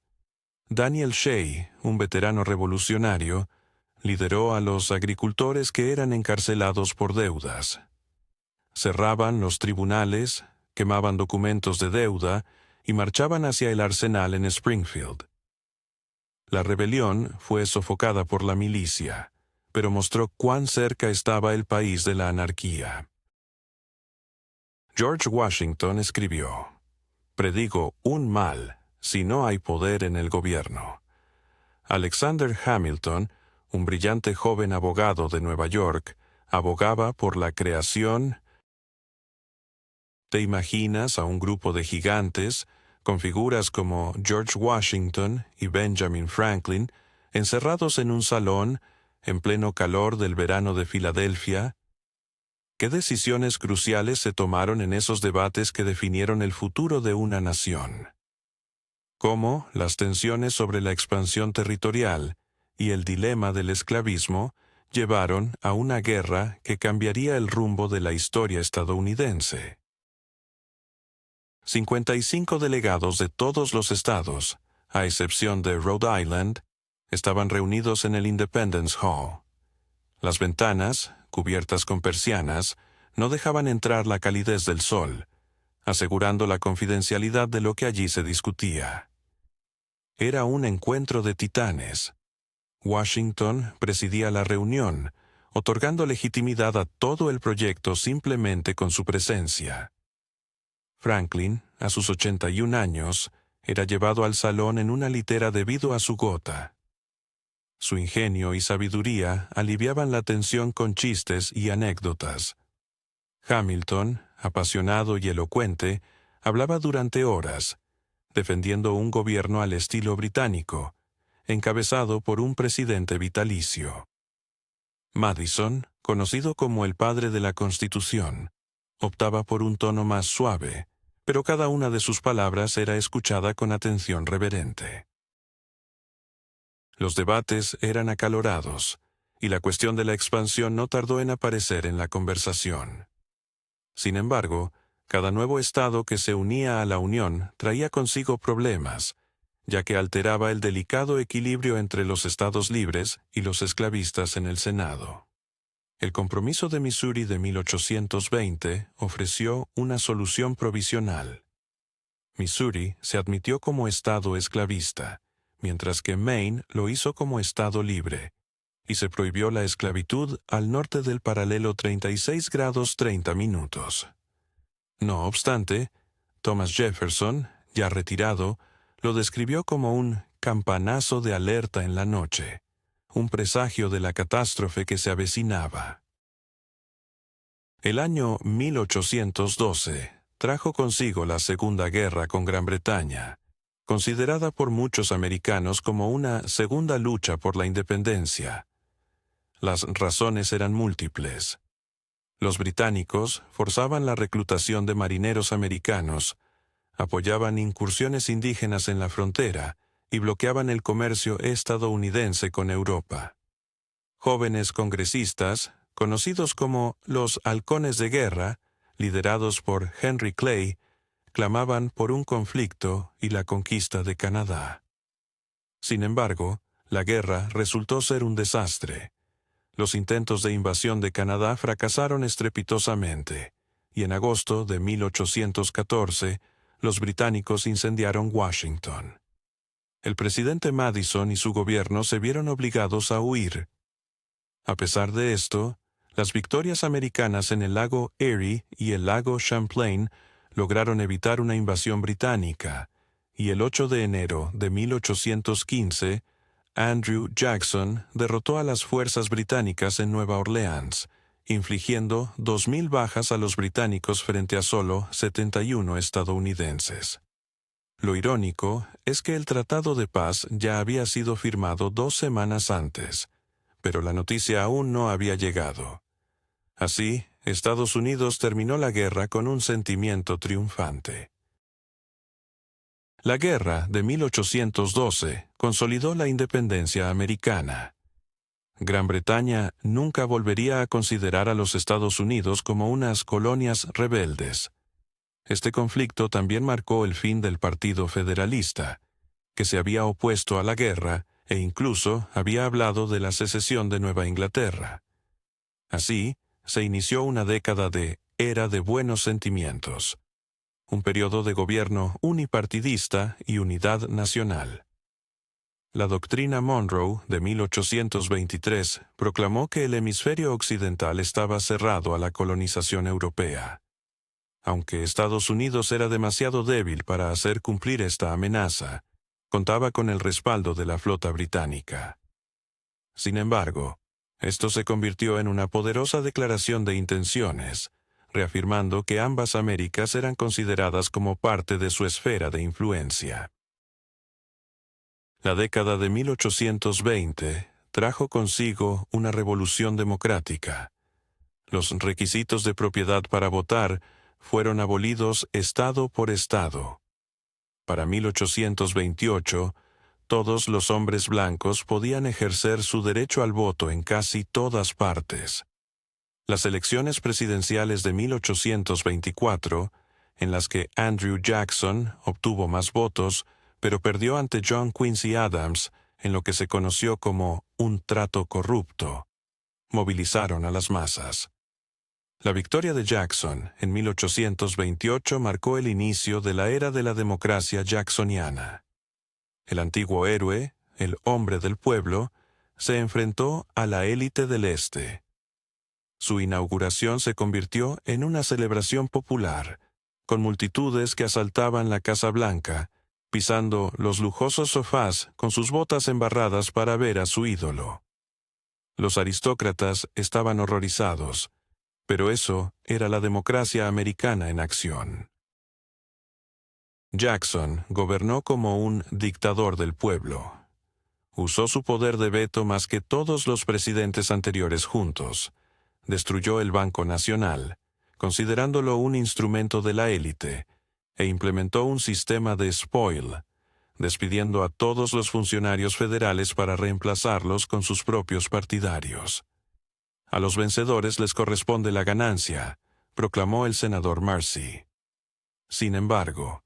Daniel Shay, un veterano revolucionario, lideró a los agricultores que eran encarcelados por deudas. Cerraban los tribunales, quemaban documentos de deuda y marchaban hacia el arsenal en Springfield. La rebelión fue sofocada por la milicia, pero mostró cuán cerca estaba el país de la anarquía. George Washington escribió: «Predigo un mal si no hay poder en el gobierno». Alexander Hamilton, un brillante joven abogado de Nueva York, abogaba por la creación. ¿Te imaginas a un grupo de gigantes, con figuras como George Washington y Benjamin Franklin, encerrados en un salón, en pleno calor del verano de Filadelfia? ¿Qué decisiones cruciales se tomaron en esos debates que definieron el futuro de una nación? ¿Cómo las tensiones sobre la expansión territorial y el dilema del esclavismo llevaron a una guerra que cambiaría el rumbo de la historia estadounidense? 55 delegados de todos los estados, a excepción de Rhode Island, estaban reunidos en el Independence Hall. Las ventanas, cubiertas con persianas, no dejaban entrar la calidez del sol, asegurando la confidencialidad de lo que allí se discutía. Era un encuentro de titanes. Washington presidía la reunión, otorgando legitimidad a todo el proyecto simplemente con su presencia. Franklin, a sus 81 años, era llevado al salón en una litera debido a su gota. Su ingenio y sabiduría aliviaban la tensión con chistes y anécdotas. Hamilton, apasionado y elocuente, hablaba durante horas, defendiendo un gobierno al estilo británico, encabezado por un presidente vitalicio. Madison, conocido como el padre de la Constitución, optaba por un tono más suave, pero cada una de sus palabras era escuchada con atención reverente. Los debates eran acalorados, y la cuestión de la expansión no tardó en aparecer en la conversación. Sin embargo, cada nuevo estado que se unía a la Unión traía consigo problemas, ya que alteraba el delicado equilibrio entre los estados libres y los esclavistas en el Senado. El Compromiso de Missouri de 1820 ofreció una solución provisional. Missouri se admitió como estado esclavista, mientras que Maine lo hizo como estado libre, y se prohibió la esclavitud al norte del paralelo 36 grados 30 minutos. No obstante, Thomas Jefferson, ya retirado, lo describió como un campanazo de alerta en la noche, un presagio de la catástrofe que se avecinaba. El año 1812 trajo consigo la Segunda Guerra con Gran Bretaña, considerada por muchos americanos como una segunda lucha por la independencia. Las razones eran múltiples. Los británicos forzaban la reclutación de marineros americanos, apoyaban incursiones indígenas en la frontera y bloqueaban el comercio estadounidense con Europa. Jóvenes congresistas, conocidos como los halcones de guerra, liderados por Henry Clay, clamaban por un conflicto y la conquista de Canadá. Sin embargo, la guerra resultó ser un desastre. Los intentos de invasión de Canadá fracasaron estrepitosamente, y en agosto de 1814, los británicos incendiaron Washington. El presidente Madison y su gobierno se vieron obligados a huir. A pesar de esto, las victorias americanas en el lago Erie y el lago Champlain lograron evitar una invasión británica, y el 8 de enero de 1815, Andrew Jackson derrotó a las fuerzas británicas en Nueva Orleans, infligiendo 2,000 bajas a los británicos frente a solo 71 estadounidenses. Lo irónico es que el Tratado de Paz ya había sido firmado 2 semanas antes, pero la noticia aún no había llegado. Así, Estados Unidos terminó la guerra con un sentimiento triunfante. La guerra de 1812 consolidó la independencia americana. Gran Bretaña nunca volvería a considerar a los Estados Unidos como unas colonias rebeldes. Este conflicto también marcó el fin del Partido Federalista, que se había opuesto a la guerra e incluso había hablado de la secesión de Nueva Inglaterra. Así, se inició una década de era de buenos sentimientos, un periodo de gobierno unipartidista y unidad nacional. La doctrina Monroe de 1823 proclamó que el hemisferio occidental estaba cerrado a la colonización europea. Aunque Estados Unidos era demasiado débil para hacer cumplir esta amenaza, contaba con el respaldo de la flota británica. Sin embargo, esto se convirtió en una poderosa declaración de intenciones, reafirmando que ambas Américas eran consideradas como parte de su esfera de influencia. La década de 1820 trajo consigo una revolución democrática. Los requisitos de propiedad para votar fueron abolidos estado por estado. Para 1828, todos los hombres blancos podían ejercer su derecho al voto en casi todas partes. Las elecciones presidenciales de 1824 en las que Andrew Jackson obtuvo más votos, pero perdió ante John Quincy Adams en lo que se conoció como un trato corrupto, movilizaron a las masas. La victoria de Jackson en 1828 marcó el inicio de la era de la democracia jacksoniana. El antiguo héroe, el hombre del pueblo, se enfrentó a la élite del Este. Su inauguración se convirtió en una celebración popular, con multitudes que asaltaban la Casa Blanca, pisando los lujosos sofás con sus botas embarradas para ver a su ídolo. Los aristócratas estaban horrorizados, pero eso era la democracia americana en acción. Jackson gobernó como un dictador del pueblo. Usó su poder de veto más que todos los presidentes anteriores juntos. Destruyó el Banco Nacional, considerándolo un instrumento de la élite, e implementó un sistema de spoil, despidiendo a todos los funcionarios federales para reemplazarlos con sus propios partidarios. A los vencedores les corresponde la ganancia, proclamó el senador Marcy. Sin embargo,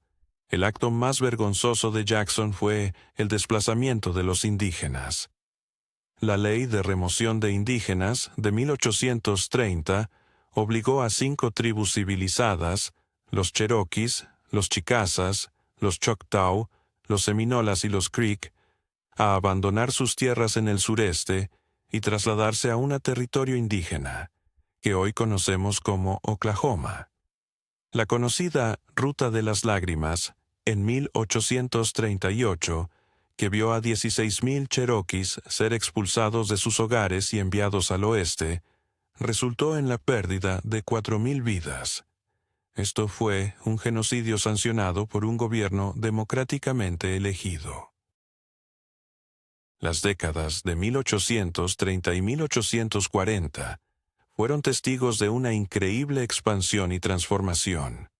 el acto más vergonzoso de Jackson fue el desplazamiento de los indígenas. La Ley de Remoción de Indígenas de 1830 obligó a 5 tribus civilizadas, los Cherokees, los Chicasas, los Choctaw, los Seminolas y los Creek, a abandonar sus tierras en el sureste y trasladarse a un territorio indígena, que hoy conocemos como Oklahoma. La conocida Ruta de las Lágrimas, en 1838, que vio a 16,000 cherokees ser expulsados de sus hogares y enviados al oeste, resultó en la pérdida de 4,000 vidas. Esto fue un genocidio sancionado por un gobierno democráticamente elegido. Las décadas de 1830 y 1840 fueron testigos de una increíble expansión y transformación.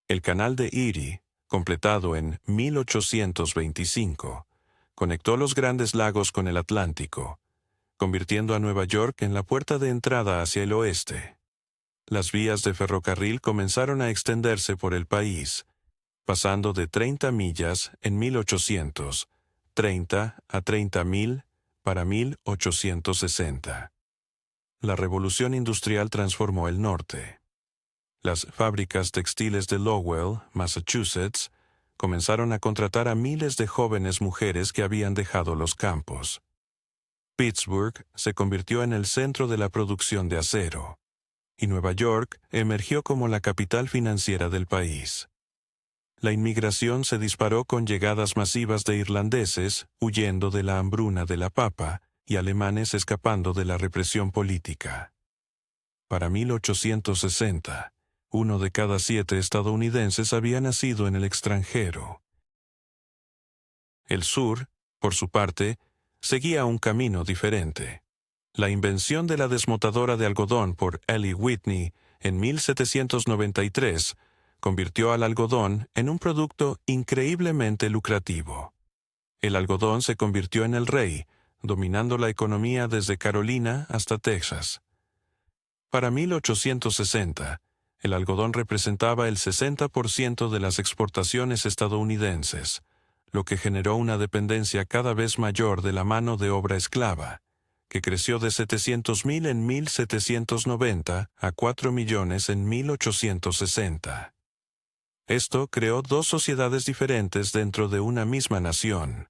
El canal de Erie, completado en 1825, conectó los Grandes Lagos con el Atlántico, convirtiendo a Nueva York en la puerta de entrada hacia el oeste. Las vías de ferrocarril comenzaron a extenderse por el país, pasando de 30 millas en 1800, 30 a 30,000 para 1860. La revolución industrial transformó el norte. Las fábricas textiles de Lowell, Massachusetts, comenzaron a contratar a miles de jóvenes mujeres que habían dejado los campos. Pittsburgh se convirtió en el centro de la producción de acero, y Nueva York emergió como la capital financiera del país. La inmigración se disparó con llegadas masivas de irlandeses huyendo de la hambruna de la papa y alemanes escapando de la represión política. Para 1860, 1 de cada 7 estadounidenses había nacido en el extranjero. El sur, por su parte, seguía un camino diferente. La invención de la desmotadora de algodón por Eli Whitney en 1793 convirtió al algodón en un producto increíblemente lucrativo. El algodón se convirtió en el rey, dominando la economía desde Carolina hasta Texas. Para 1860, el algodón representaba el 60% de las exportaciones estadounidenses, lo que generó una dependencia cada vez mayor de la mano de obra esclava, que creció de 700,000 en 1790 a 4 millones en 1860. Esto creó 2 sociedades diferentes dentro de una misma nación.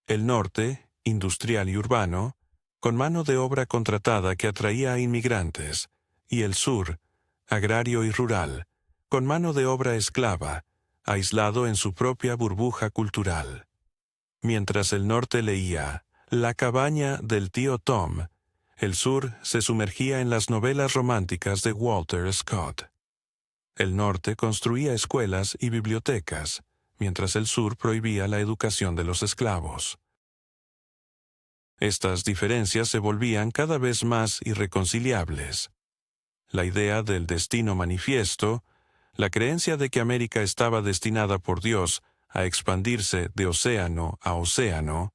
El norte, industrial y urbano, con mano de obra contratada que atraía a inmigrantes, y el sur, agrario y rural, con mano de obra esclava, aislado en su propia burbuja cultural. Mientras el norte leía La cabaña del tío Tom, el sur se sumergía en las novelas románticas de Walter Scott. El norte construía escuelas y bibliotecas, mientras el sur prohibía la educación de los esclavos. Estas diferencias se volvían cada vez más irreconciliables. La idea del destino manifiesto, la creencia de que América estaba destinada por Dios a expandirse de océano a océano,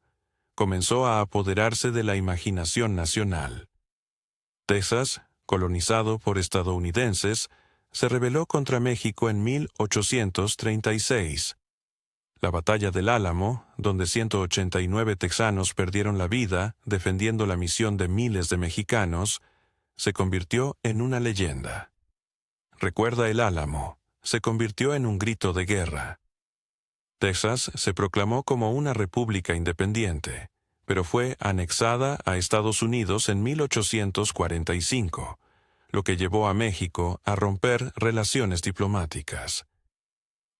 comenzó a apoderarse de la imaginación nacional. Texas, colonizado por estadounidenses, se rebeló contra México en 1836. La Batalla del Álamo, donde 189 texanos perdieron la vida defendiendo la misión de miles de mexicanos, se convirtió en una leyenda. Recuerda el Álamo, se convirtió en un grito de guerra. Texas se proclamó como una república independiente, pero fue anexada a Estados Unidos en 1845, lo que llevó a México a romper relaciones diplomáticas.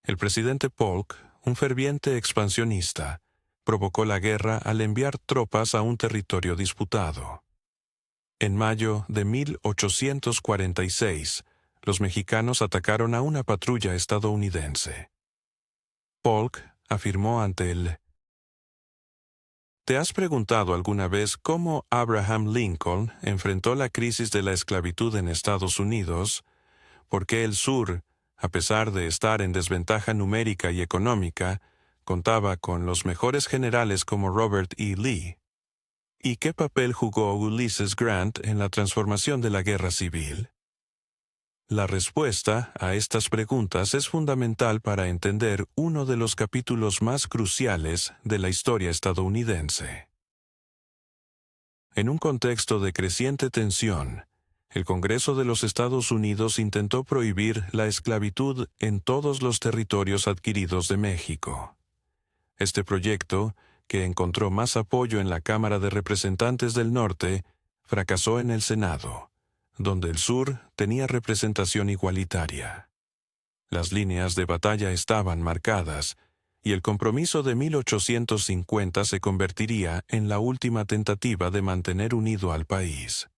El presidente Polk, un ferviente expansionista, provocó la guerra al enviar tropas a un territorio disputado. En mayo de 1846, los mexicanos atacaron a una patrulla estadounidense. Polk afirmó ante él: ¿Te has preguntado alguna vez cómo Abraham Lincoln enfrentó la crisis de la esclavitud en Estados Unidos? ¿Por qué el sur, a pesar de estar en desventaja numérica y económica, contaba con los mejores generales como Robert E. Lee? ¿Y qué papel jugó Ulysses Grant en la transformación de la guerra civil? La respuesta a estas preguntas es fundamental para entender uno de los capítulos más cruciales de la historia estadounidense. En un contexto de creciente tensión, el Congreso de los Estados Unidos intentó prohibir la esclavitud en todos los territorios adquiridos de México. Este proyecto, que encontró más apoyo en la Cámara de Representantes del Norte, fracasó en el Senado, donde el sur tenía representación igualitaria. Las líneas de batalla estaban marcadas, y el compromiso de 1850 se convertiría en la última tentativa de mantener unido al país.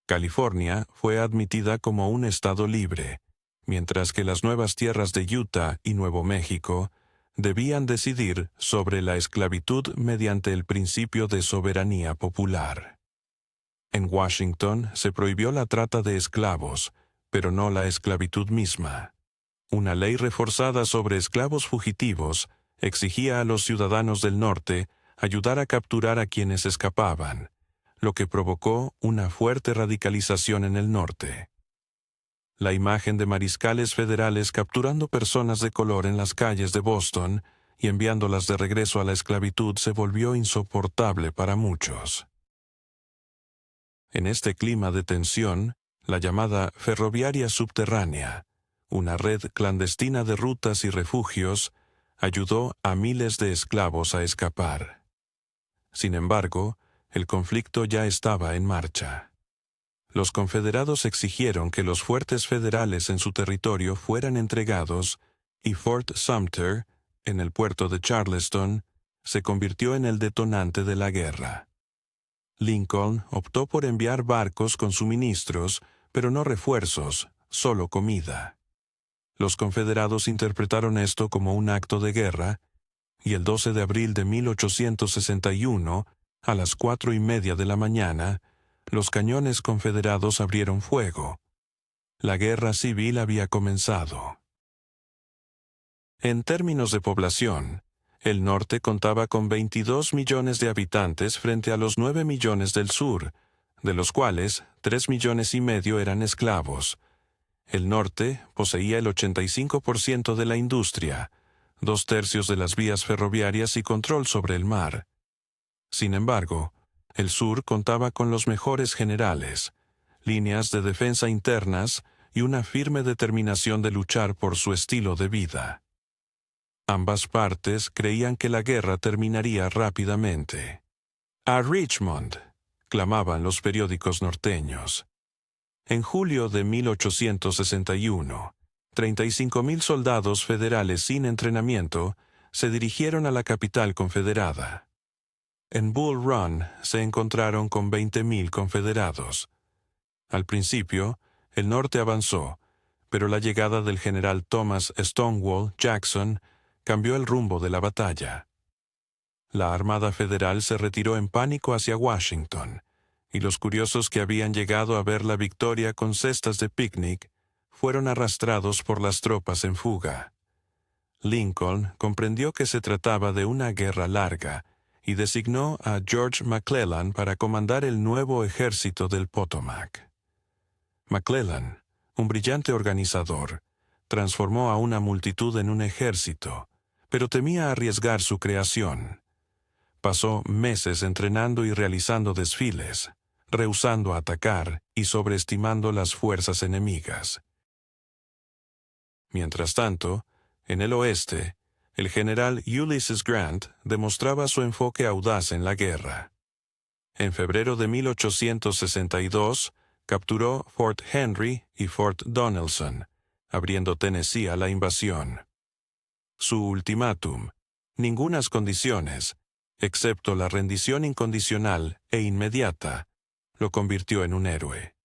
California fue admitida como un estado libre, mientras que las nuevas tierras de Utah y Nuevo México debían decidir sobre la esclavitud mediante el principio de soberanía popular. En Washington se prohibió la trata de esclavos, pero no la esclavitud misma. Una ley reforzada sobre esclavos fugitivos exigía a los ciudadanos del norte ayudar a capturar a quienes escapaban, lo que provocó una fuerte radicalización en el norte. La imagen de mariscales federales capturando personas de color en las calles de Boston y enviándolas de regreso a la esclavitud se volvió insoportable para muchos. En este clima de tensión, la llamada ferroviaria subterránea, una red clandestina de rutas y refugios, ayudó a miles de esclavos a escapar. Sin embargo, el conflicto ya estaba en marcha. Los confederados exigieron que los fuertes federales en su territorio fueran entregados y Fort Sumter, en el puerto de Charleston, se convirtió en el detonante de la guerra. Lincoln optó por enviar barcos con suministros, pero no refuerzos, solo comida. Los confederados interpretaron esto como un acto de guerra, y el 12 de abril de 1861, a las 4:30 de la mañana, los cañones confederados abrieron fuego. La guerra civil había comenzado. En términos de población, el norte contaba con 22 millones de habitantes frente a los 9 millones del sur, de los cuales 3,5 millones eran esclavos. El norte poseía el 85% de la industria, 2/3 de las vías ferroviarias y control sobre el mar. Sin embargo, el sur contaba con los mejores generales, líneas de defensa internas y una firme determinación de luchar por su estilo de vida. Ambas partes creían que la guerra terminaría rápidamente. ¡A Richmond!, clamaban los periódicos norteños. En julio de 1861, 35,000 soldados federales sin entrenamiento se dirigieron a la capital confederada. En Bull Run se encontraron con 20,000 confederados. Al principio, el norte avanzó, pero la llegada del general Thomas Stonewall Jackson cambió el rumbo de la batalla. La Armada Federal se retiró en pánico hacia Washington, y los curiosos que habían llegado a ver la victoria con cestas de picnic fueron arrastrados por las tropas en fuga. Lincoln comprendió que se trataba de una guerra larga y designó a George McClellan para comandar el nuevo ejército del Potomac. McClellan, un brillante organizador, transformó a una multitud en un ejército, pero temía arriesgar su creación. Pasó meses entrenando y realizando desfiles, rehusando atacar y sobreestimando las fuerzas enemigas. Mientras tanto, en el oeste, el general Ulysses Grant demostraba su enfoque audaz en la guerra. En febrero de 1862, capturó Fort Henry y Fort Donelson, abriendo Tennessee a la invasión. Su ultimátum: ningunas condiciones, excepto la rendición incondicional e inmediata, lo convirtió en un héroe.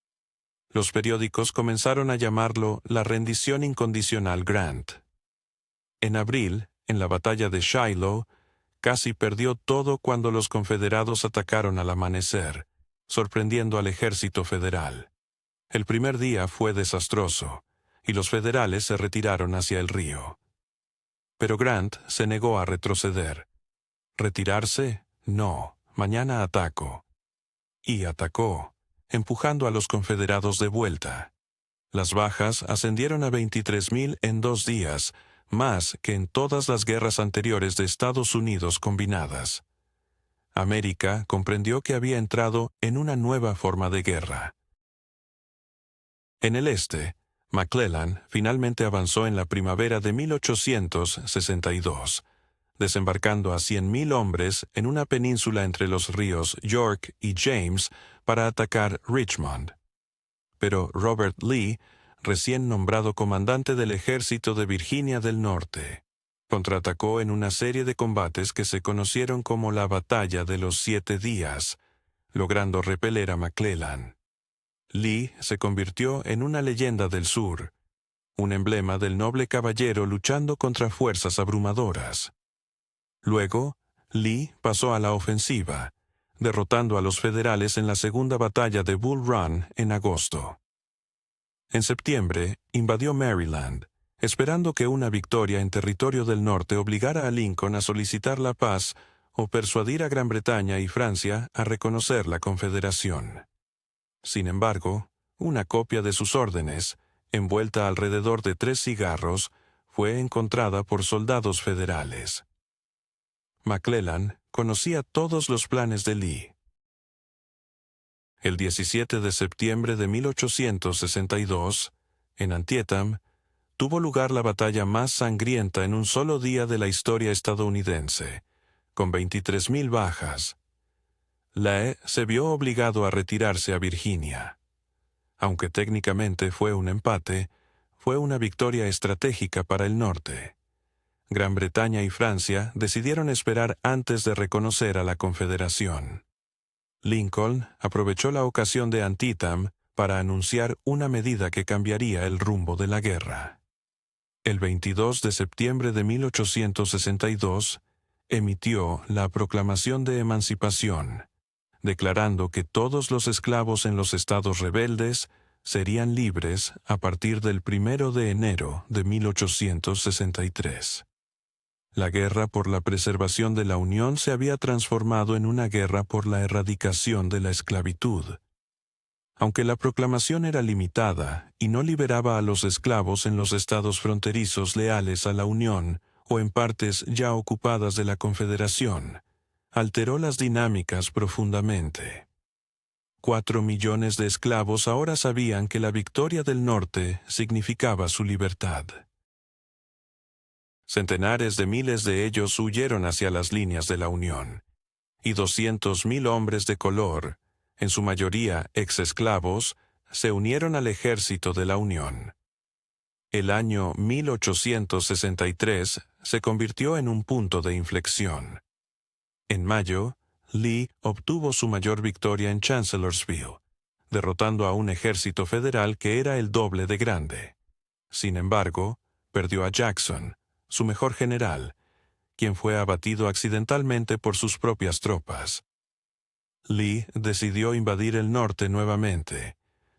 Los periódicos comenzaron a llamarlo la rendición incondicional Grant. En abril, en la batalla de Shiloh, casi perdió todo cuando los confederados atacaron al amanecer, sorprendiendo al ejército federal. El primer día fue desastroso, y los federales se retiraron hacia el río. Pero Grant se negó a retroceder. ¿Retirarse? No, mañana ataco. Y atacó, empujando a los confederados de vuelta. Las bajas ascendieron a 23,000 en 2 días, más que en todas las guerras anteriores de Estados Unidos combinadas. América comprendió que había entrado en una nueva forma de guerra. En el este, McClellan finalmente avanzó en la primavera de 1862, desembarcando a 100,000 hombres en una península entre los ríos York y James para atacar Richmond. Pero Robert Lee, recién nombrado comandante del ejército de Virginia del Norte, contraatacó en una serie de combates que se conocieron como la Batalla de los 7 días, logrando repeler a McClellan. Lee se convirtió en una leyenda del sur, un emblema del noble caballero luchando contra fuerzas abrumadoras. Luego, Lee pasó a la ofensiva, derrotando a los federales en la segunda batalla de Bull Run en agosto. En septiembre, invadió Maryland, esperando que una victoria en territorio del norte obligara a Lincoln a solicitar la paz o persuadir a Gran Bretaña y Francia a reconocer la Confederación. Sin embargo, una copia de sus órdenes, envuelta alrededor de 3 cigarros, fue encontrada por soldados federales. McClellan conocía todos los planes de Lee. El 17 de septiembre de 1862, en Antietam, tuvo lugar la batalla más sangrienta en un solo día de la historia estadounidense, con 23,000 bajas. Lee se vio obligado a retirarse a Virginia. Aunque técnicamente fue un empate, fue una victoria estratégica para el norte. Gran Bretaña y Francia decidieron esperar antes de reconocer a la Confederación. Lincoln aprovechó la ocasión de Antietam para anunciar una medida que cambiaría el rumbo de la guerra. El 22 de septiembre de 1862, emitió la Proclamación de Emancipación, declarando que todos los esclavos en los estados rebeldes serían libres a partir del 1 de enero de 1863. La guerra por la preservación de la Unión se había transformado en una guerra por la erradicación de la esclavitud. Aunque la proclamación era limitada y no liberaba a los esclavos en los estados fronterizos leales a la Unión o en partes ya ocupadas de la Confederación, alteró las dinámicas profundamente. 4 millones de esclavos ahora sabían que la victoria del norte significaba su libertad. Centenares de miles de ellos huyeron hacia las líneas de la Unión, y 200,000 hombres de color, en su mayoría ex-esclavos, se unieron al ejército de la Unión. El año 1863 se convirtió en un punto de inflexión. En mayo, Lee obtuvo su mayor victoria en Chancellorsville, derrotando a un ejército federal que era el doble de grande. Sin embargo, perdió a Jackson, su mejor general, quien fue abatido accidentalmente por sus propias tropas. Lee decidió invadir el norte nuevamente,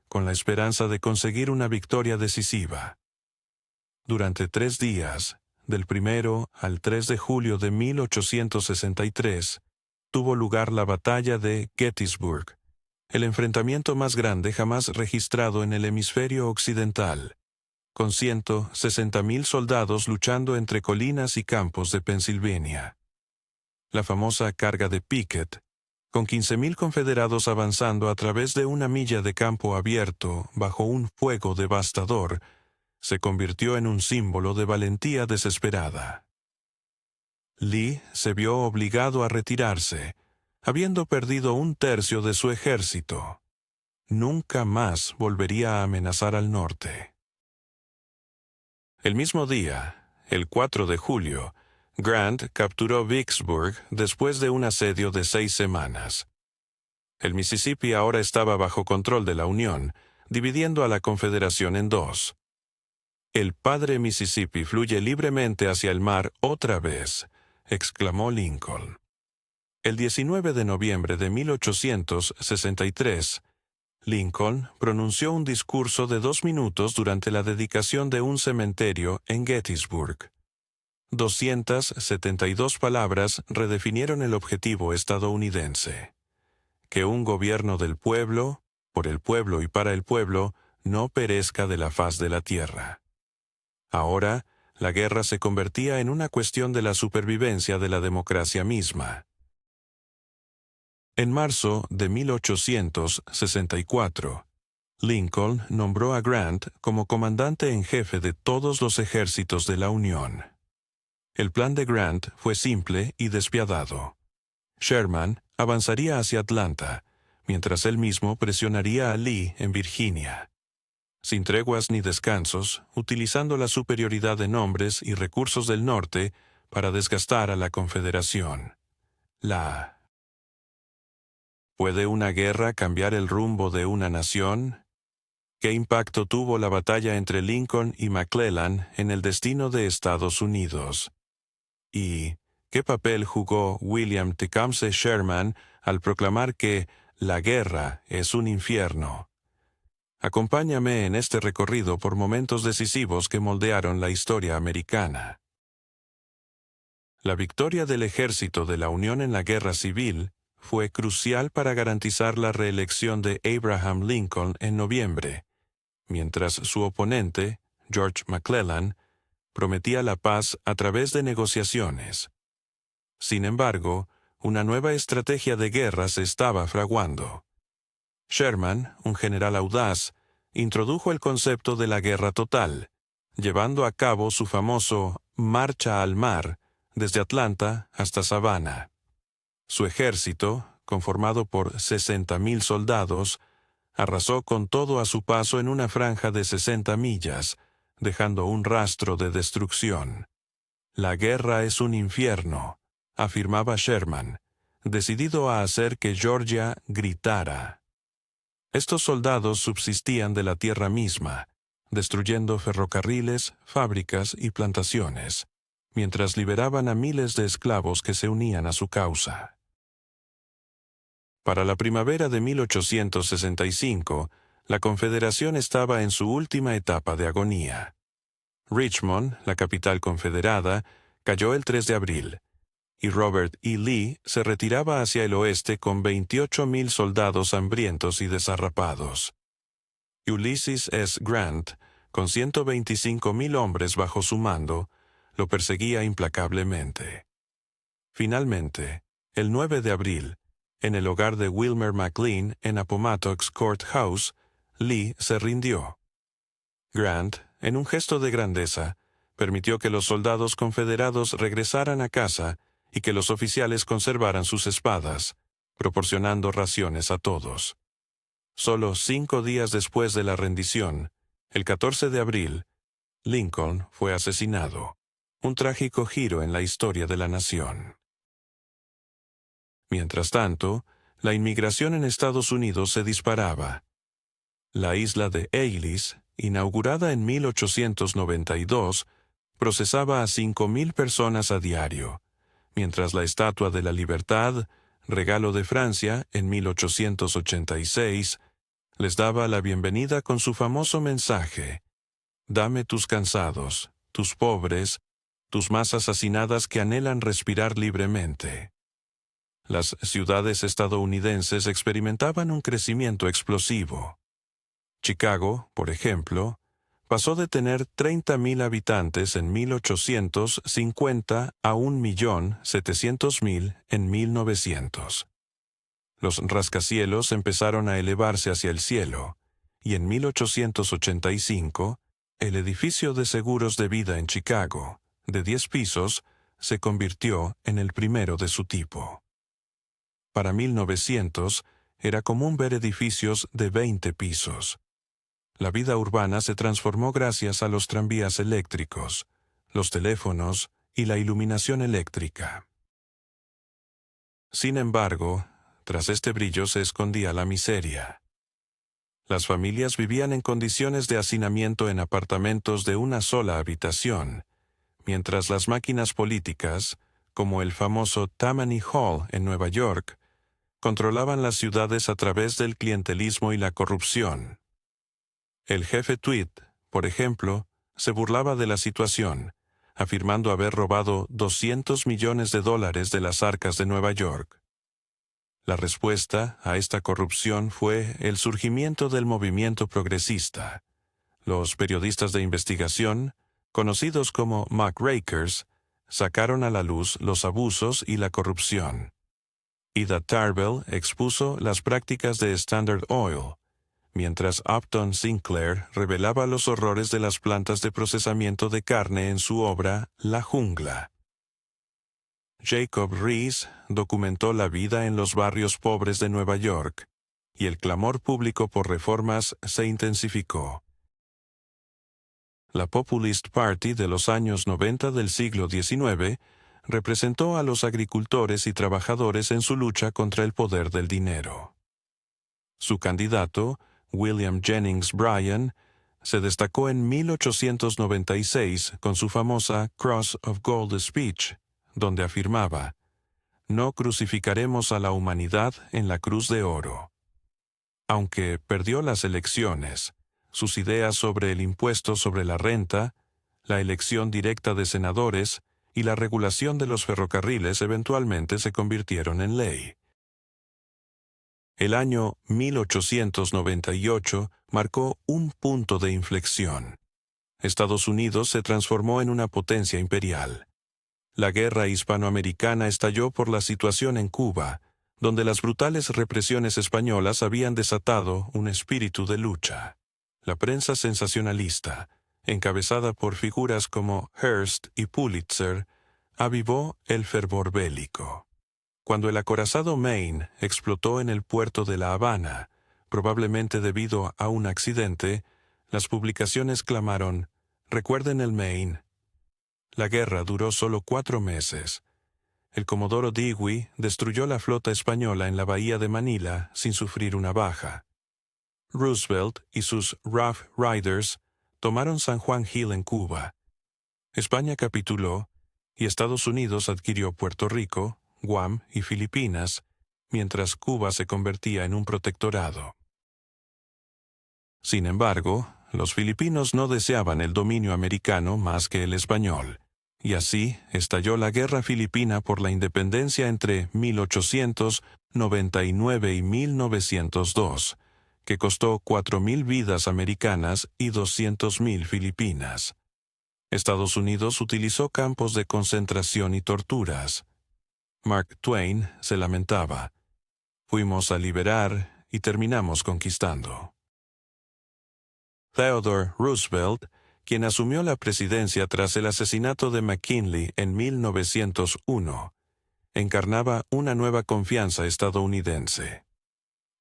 con la esperanza de conseguir una victoria decisiva. Durante 3 días, del 1 al 3 de julio de 1863, tuvo lugar la batalla de Gettysburg, el enfrentamiento más grande jamás registrado en el hemisferio occidental, con 160.000 soldados luchando entre colinas y campos de Pensilvania. La famosa carga de Pickett, con 15.000 confederados avanzando a través de una milla de campo abierto bajo un fuego devastador, se convirtió en un símbolo de valentía desesperada. Lee se vio obligado a retirarse, habiendo perdido 1/3 de su ejército. Nunca más volvería a amenazar al norte. El mismo día, el 4 de julio, Grant capturó Vicksburg después de un asedio de 6 semanas. El Mississippi ahora estaba bajo control de la Unión, dividiendo a la Confederación en dos. «El padre Mississippi fluye libremente hacia el mar otra vez», exclamó Lincoln. El 19 de noviembre de 1863, Lincoln pronunció un discurso de 2 minutos durante la dedicación de un cementerio en Gettysburg. 272 palabras redefinieron el objetivo estadounidense: que un gobierno del pueblo, por el pueblo y para el pueblo, no perezca de la faz de la tierra. Ahora, la guerra se convertía en una cuestión de la supervivencia de la democracia misma. En marzo de 1864, Lincoln nombró a Grant como comandante en jefe de todos los ejércitos de la Unión. El plan de Grant fue simple y despiadado. Sherman avanzaría hacia Atlanta, mientras él mismo presionaría a Lee en Virginia. Sin treguas ni descansos, utilizando la superioridad de hombres y recursos del norte para desgastar a la Confederación. ¿Puede una guerra cambiar el rumbo de una nación? ¿Qué impacto tuvo la batalla entre Lincoln y McClellan en el destino de Estados Unidos? ¿Y qué papel jugó William Tecumseh Sherman al proclamar que la guerra es un infierno? Acompáñame en este recorrido por momentos decisivos que moldearon la historia americana. La victoria del ejército de la Unión en la Guerra Civil fue crucial para garantizar la reelección de Abraham Lincoln en noviembre, mientras su oponente, George McClellan, prometía la paz a través de negociaciones. Sin embargo, una nueva estrategia de guerra se estaba fraguando. Sherman, un general audaz, introdujo el concepto de la guerra total, llevando a cabo su famoso Marcha al Mar desde Atlanta hasta Savannah. Su ejército, conformado por 60.000 soldados, arrasó con todo a su paso en una franja de 60 millas, dejando un rastro de destrucción. «La guerra es un infierno», afirmaba Sherman, decidido a hacer que Georgia gritara. Estos soldados subsistían de la tierra misma, destruyendo ferrocarriles, fábricas y plantaciones, mientras liberaban a miles de esclavos que se unían a su causa. Para la primavera de 1865, la Confederación estaba en su última etapa de agonía. Richmond, la capital confederada, cayó el 3 de abril, y Robert E. Lee se retiraba hacia el oeste con 28.000 soldados hambrientos y desarrapados. Ulysses S. Grant, con 125.000 hombres bajo su mando, lo perseguía implacablemente. Finalmente, el 9 de abril, en el hogar de Wilmer McLean en Appomattox Court House, Lee se rindió. Grant, en un gesto de grandeza, permitió que los soldados confederados regresaran a casa y que los oficiales conservaran sus espadas, proporcionando raciones a todos. Solo 5 días después de la rendición, el 14 de abril, Lincoln fue asesinado, un trágico giro en la historia de la nación. Mientras tanto, la inmigración en Estados Unidos se disparaba. La isla de Ellis, inaugurada en 1892, procesaba a 5.000 personas a diario, mientras la Estatua de la Libertad, regalo de Francia en 1886, les daba la bienvenida con su famoso mensaje: «Dame tus cansados, tus pobres, tus masas hacinadas que anhelan respirar libremente». Las ciudades estadounidenses experimentaban un crecimiento explosivo. Chicago, por ejemplo, pasó de tener 30.000 habitantes en 1850 a 1.700.000 en 1900. Los rascacielos empezaron a elevarse hacia el cielo, y en 1885, el edificio de seguros de vida en Chicago, de 10 pisos, se convirtió en el primero de su tipo. Para 1900, era común ver edificios de 20 pisos. La vida urbana se transformó gracias a los tranvías eléctricos, los teléfonos y la iluminación eléctrica. Sin embargo, tras este brillo se escondía la miseria. Las familias vivían en condiciones de hacinamiento en apartamentos de una sola habitación, mientras las máquinas políticas, como el famoso Tammany Hall en Nueva York, controlaban las ciudades a través del clientelismo y la corrupción. El jefe Tweed, por ejemplo, se burlaba de la situación, afirmando haber robado $200 millones de las arcas de Nueva York. La respuesta a esta corrupción fue el surgimiento del movimiento progresista. Los periodistas de investigación, conocidos como muckrakers, sacaron a la luz los abusos y la corrupción. Ida Tarbell expuso las prácticas de Standard Oil, mientras Upton Sinclair revelaba los horrores de las plantas de procesamiento de carne en su obra La Jungla. Jacob Riis documentó la vida en los barrios pobres de Nueva York, y el clamor público por reformas se intensificó. La Populist Party de los años 90 del siglo XIX representó a los agricultores y trabajadores en su lucha contra el poder del dinero. Su candidato, William Jennings Bryan, se destacó en 1896 con su famosa Cross of Gold speech, donde afirmaba: «No crucificaremos a la humanidad en la cruz de oro». Aunque perdió las elecciones, sus ideas sobre el impuesto sobre la renta, la elección directa de senadores y la regulación de los ferrocarriles eventualmente se convirtieron en ley. El año 1898 marcó un punto de inflexión. Estados Unidos se transformó en una potencia imperial. La guerra hispanoamericana estalló por la situación en Cuba, donde las brutales represiones españolas habían desatado un espíritu de lucha. La prensa sensacionalista, encabezada por figuras como Hearst y Pulitzer, avivó el fervor bélico. Cuando el acorazado Maine explotó en el puerto de La Habana, probablemente debido a un accidente, las publicaciones clamaron: «Recuerden el Maine». La guerra duró solo 4 meses. El comodoro Dewey destruyó la flota española en la bahía de Manila sin sufrir una baja. Roosevelt y sus Rough Riders tomaron San Juan Hill en Cuba. España capituló y Estados Unidos adquirió Puerto Rico, Guam y Filipinas, mientras Cuba se convertía en un protectorado. Sin embargo, los filipinos no deseaban el dominio americano más que el español, y así estalló la Guerra Filipina por la independencia entre 1899 y 1902, que costó 4.000 vidas americanas y 200.000 filipinas. Estados Unidos utilizó campos de concentración y torturas. Mark Twain se lamentaba: «Fuimos a liberar y terminamos conquistando». Theodore Roosevelt, quien asumió la presidencia tras el asesinato de McKinley en 1901, encarnaba una nueva confianza estadounidense.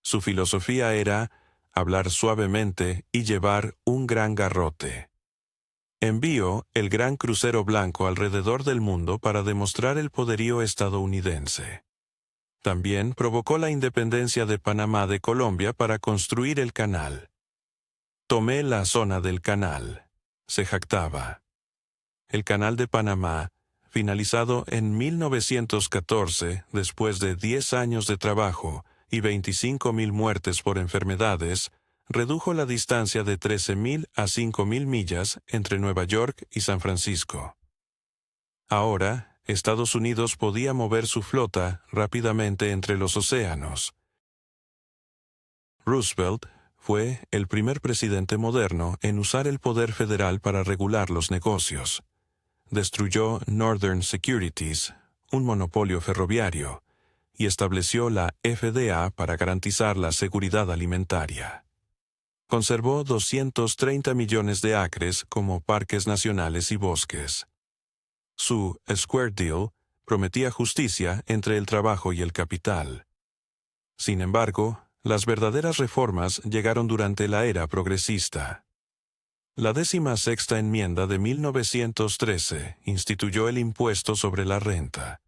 Su filosofía era hablar suavemente y llevar un gran garrote. Envió el gran crucero blanco alrededor del mundo para demostrar el poderío estadounidense. También provocó la independencia de Panamá de Colombia para construir el canal. «Tomé la zona del canal», se jactaba. El canal de Panamá, finalizado en 1914 después de 10 años de trabajo y 25.000 muertes por enfermedades, redujo la distancia de 13.000 a 5.000 millas entre Nueva York y San Francisco. Ahora, Estados Unidos podía mover su flota rápidamente entre los océanos. Roosevelt fue el primer presidente moderno en usar el poder federal para regular los negocios. Destruyó Northern Securities, un monopolio ferroviario, y estableció la FDA para garantizar la seguridad alimentaria. Conservó 230 millones de acres como parques nacionales y bosques. Su Square Deal prometía justicia entre el trabajo y el capital. Sin embargo, las verdaderas reformas llegaron durante la era progresista. La 16ª enmienda de 1913 instituyó el impuesto sobre la renta.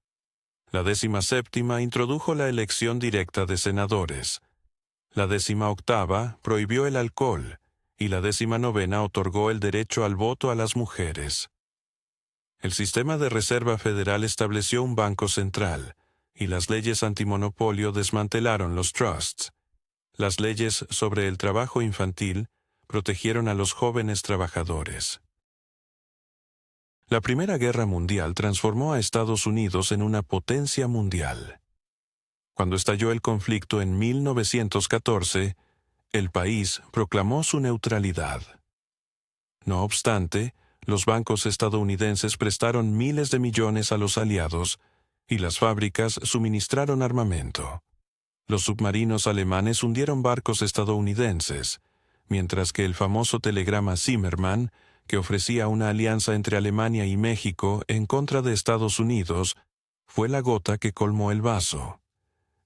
La 17ª introdujo la elección directa de senadores. La 18ª prohibió el alcohol y la 19ª otorgó el derecho al voto a las mujeres. El sistema de Reserva Federal estableció un banco central y las leyes antimonopolio desmantelaron los trusts. Las leyes sobre el trabajo infantil protegieron a los jóvenes trabajadores. La Primera Guerra Mundial transformó a Estados Unidos en una potencia mundial. Cuando estalló el conflicto en 1914, el país proclamó su neutralidad. No obstante, los bancos estadounidenses prestaron miles de millones a los aliados y las fábricas suministraron armamento. Los submarinos alemanes hundieron barcos estadounidenses, mientras que el famoso telegrama Zimmermann, que ofrecía una alianza entre Alemania y México en contra de Estados Unidos, fue la gota que colmó el vaso.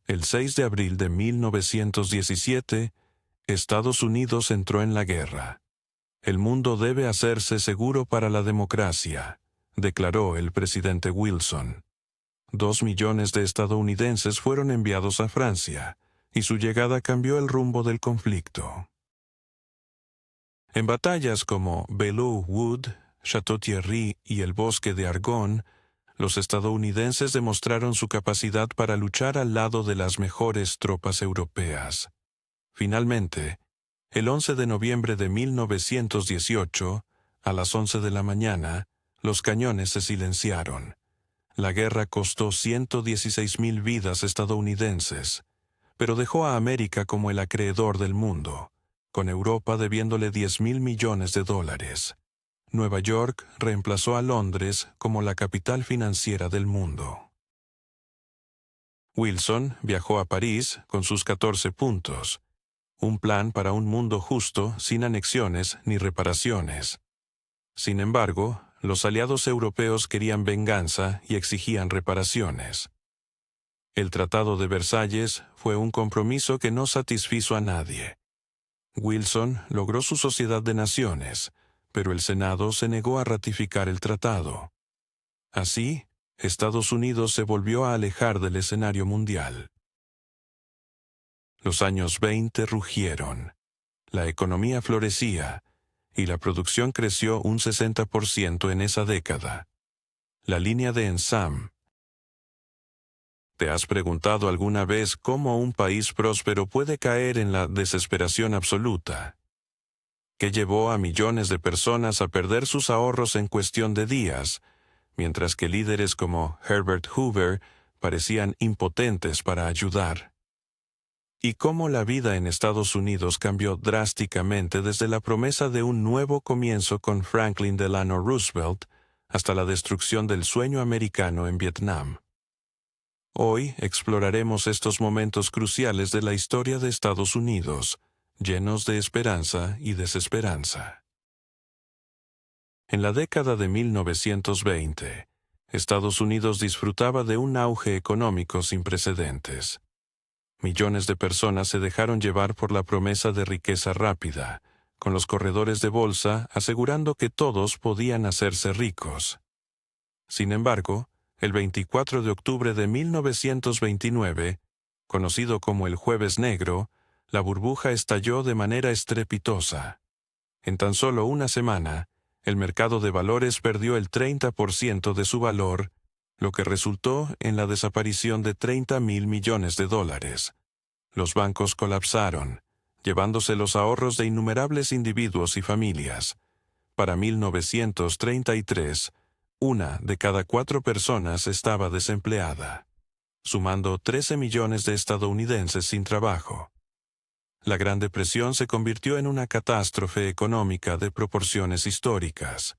El 6 de abril de 1917, Estados Unidos entró en la guerra. El mundo debe hacerse seguro para la democracia, declaró el presidente Wilson. 2 millones de estadounidenses fueron enviados a Francia, y su llegada cambió el rumbo del conflicto. En batallas como Belleau Wood, Château-Thierry y el Bosque de Argonne, los estadounidenses demostraron su capacidad para luchar al lado de las mejores tropas europeas. Finalmente, el 11 de noviembre de 1918, a las 11 de la mañana, los cañones se silenciaron. La guerra costó 116,000 vidas estadounidenses, pero dejó a América como el acreedor del mundo, con Europa debiéndole 10,000 millones de dólares. Nueva York reemplazó a Londres como la capital financiera del mundo. Wilson viajó a París con sus 14 puntos, un plan para un mundo justo sin anexiones ni reparaciones. Sin embargo, los aliados europeos querían venganza y exigían reparaciones. El Tratado de Versalles fue un compromiso que no satisfizo a nadie. Wilson logró su Sociedad de Naciones, pero el Senado se negó a ratificar el tratado. Así, Estados Unidos se volvió a alejar del escenario mundial. Los años 20 rugieron. La economía florecía, y la producción creció un 60% en esa década. La línea de Ensam. ¿Te has preguntado alguna vez cómo un país próspero puede caer en la desesperación absoluta? ¿Qué llevó a millones de personas a perder sus ahorros en cuestión de días, mientras que líderes como Herbert Hoover parecían impotentes para ayudar? ¿Y cómo la vida en Estados Unidos cambió drásticamente desde la promesa de un nuevo comienzo con Franklin Delano Roosevelt hasta la destrucción del sueño americano en Vietnam? Hoy exploraremos estos momentos cruciales de la historia de Estados Unidos, llenos de esperanza y desesperanza. En la década de 1920, Estados Unidos disfrutaba de un auge económico sin precedentes. Millones de personas se dejaron llevar por la promesa de riqueza rápida, con los corredores de bolsa asegurando que todos podían hacerse ricos. Sin embargo, el 24 de octubre de 1929, conocido como el Jueves Negro, la burbuja estalló de manera estrepitosa. En tan solo una semana, el mercado de valores perdió el 30% de su valor, lo que resultó en la desaparición de 30,000 millones de dólares. Los bancos colapsaron, llevándose los ahorros de innumerables individuos y familias. Para 1933, 1 de cada 4 personas estaba desempleada, sumando 13 millones de estadounidenses sin trabajo. La Gran Depresión se convirtió en una catástrofe económica de proporciones históricas.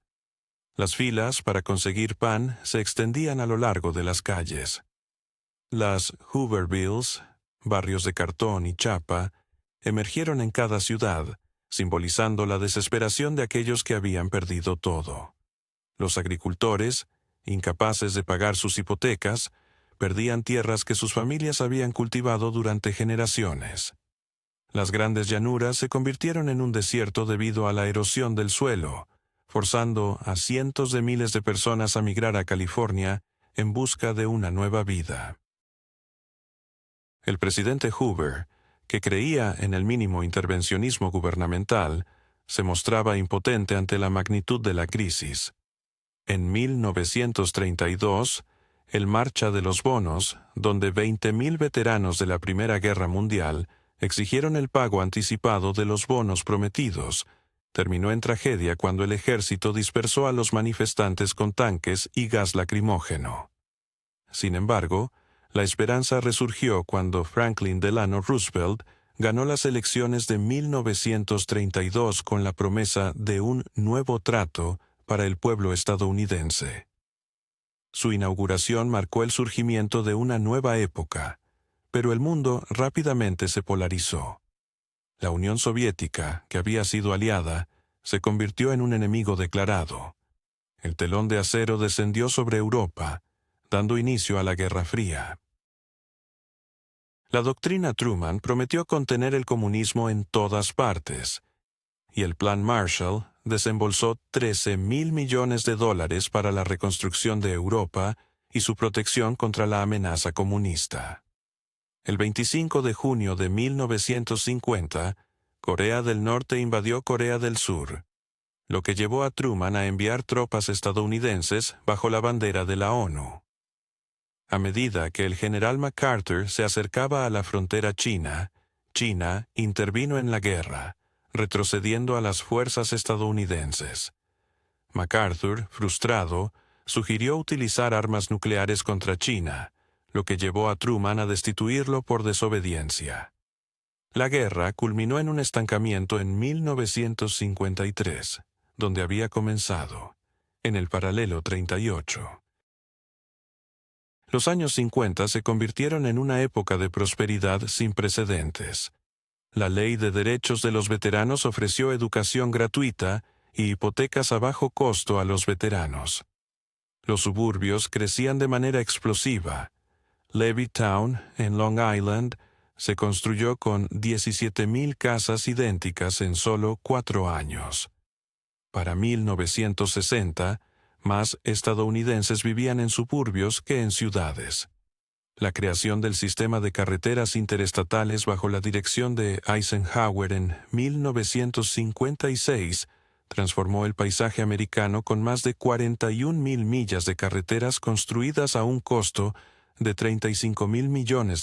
Las filas para conseguir pan se extendían a lo largo de las calles. Las Hoovervilles, barrios de cartón y chapa, emergieron en cada ciudad, simbolizando la desesperación de aquellos que habían perdido todo. Los agricultores, incapaces de pagar sus hipotecas, perdían tierras que sus familias habían cultivado durante generaciones. Las grandes llanuras se convirtieron en un desierto debido a la erosión del suelo, forzando a cientos de miles de personas a migrar a California en busca de una nueva vida. El presidente Hoover, que creía en el mínimo intervencionismo gubernamental, se mostraba impotente ante la magnitud de la crisis. En 1932, el Marcha de los Bonos, donde 20.000 veteranos de la Primera Guerra Mundial exigieron el pago anticipado de los bonos prometidos, terminó en tragedia cuando el ejército dispersó a los manifestantes con tanques y gas lacrimógeno. Sin embargo, la esperanza resurgió cuando Franklin Delano Roosevelt ganó las elecciones de 1932 con la promesa de un nuevo trato para el pueblo estadounidense. Su inauguración marcó el surgimiento de una nueva época, pero el mundo rápidamente se polarizó. La Unión Soviética, que había sido aliada, se convirtió en un enemigo declarado. El telón de acero descendió sobre Europa, dando inicio a la Guerra Fría. La doctrina Truman prometió contener el comunismo en todas partes, y el Plan Marshall desembolsó $13.000 millones para la reconstrucción de Europa y su protección contra la amenaza comunista. El 25 de junio de 1950, Corea del Norte invadió Corea del Sur, lo que llevó a Truman a enviar tropas estadounidenses bajo la bandera de la ONU. A medida que el general MacArthur se acercaba a la frontera china, China intervino en la guerra, retrocediendo a las fuerzas estadounidenses. MacArthur, frustrado, sugirió utilizar armas nucleares contra China, lo que llevó a Truman a destituirlo por desobediencia. La guerra culminó en un estancamiento en 1953, donde había comenzado, en el paralelo 38. Los años 50 se convirtieron en una época de prosperidad sin precedentes. La Ley de Derechos de los Veteranos ofreció educación gratuita y hipotecas a bajo costo a los veteranos. Los suburbios crecían de manera explosiva. Levittown, en Long Island, se construyó con 17.000 casas idénticas en solo 4 años. Para 1960, más estadounidenses vivían en suburbios que en ciudades. La creación del sistema de carreteras interestatales bajo la dirección de Eisenhower en 1956 transformó el paisaje americano con más de 41.000 millas de carreteras construidas a un costo de $35.000 millones.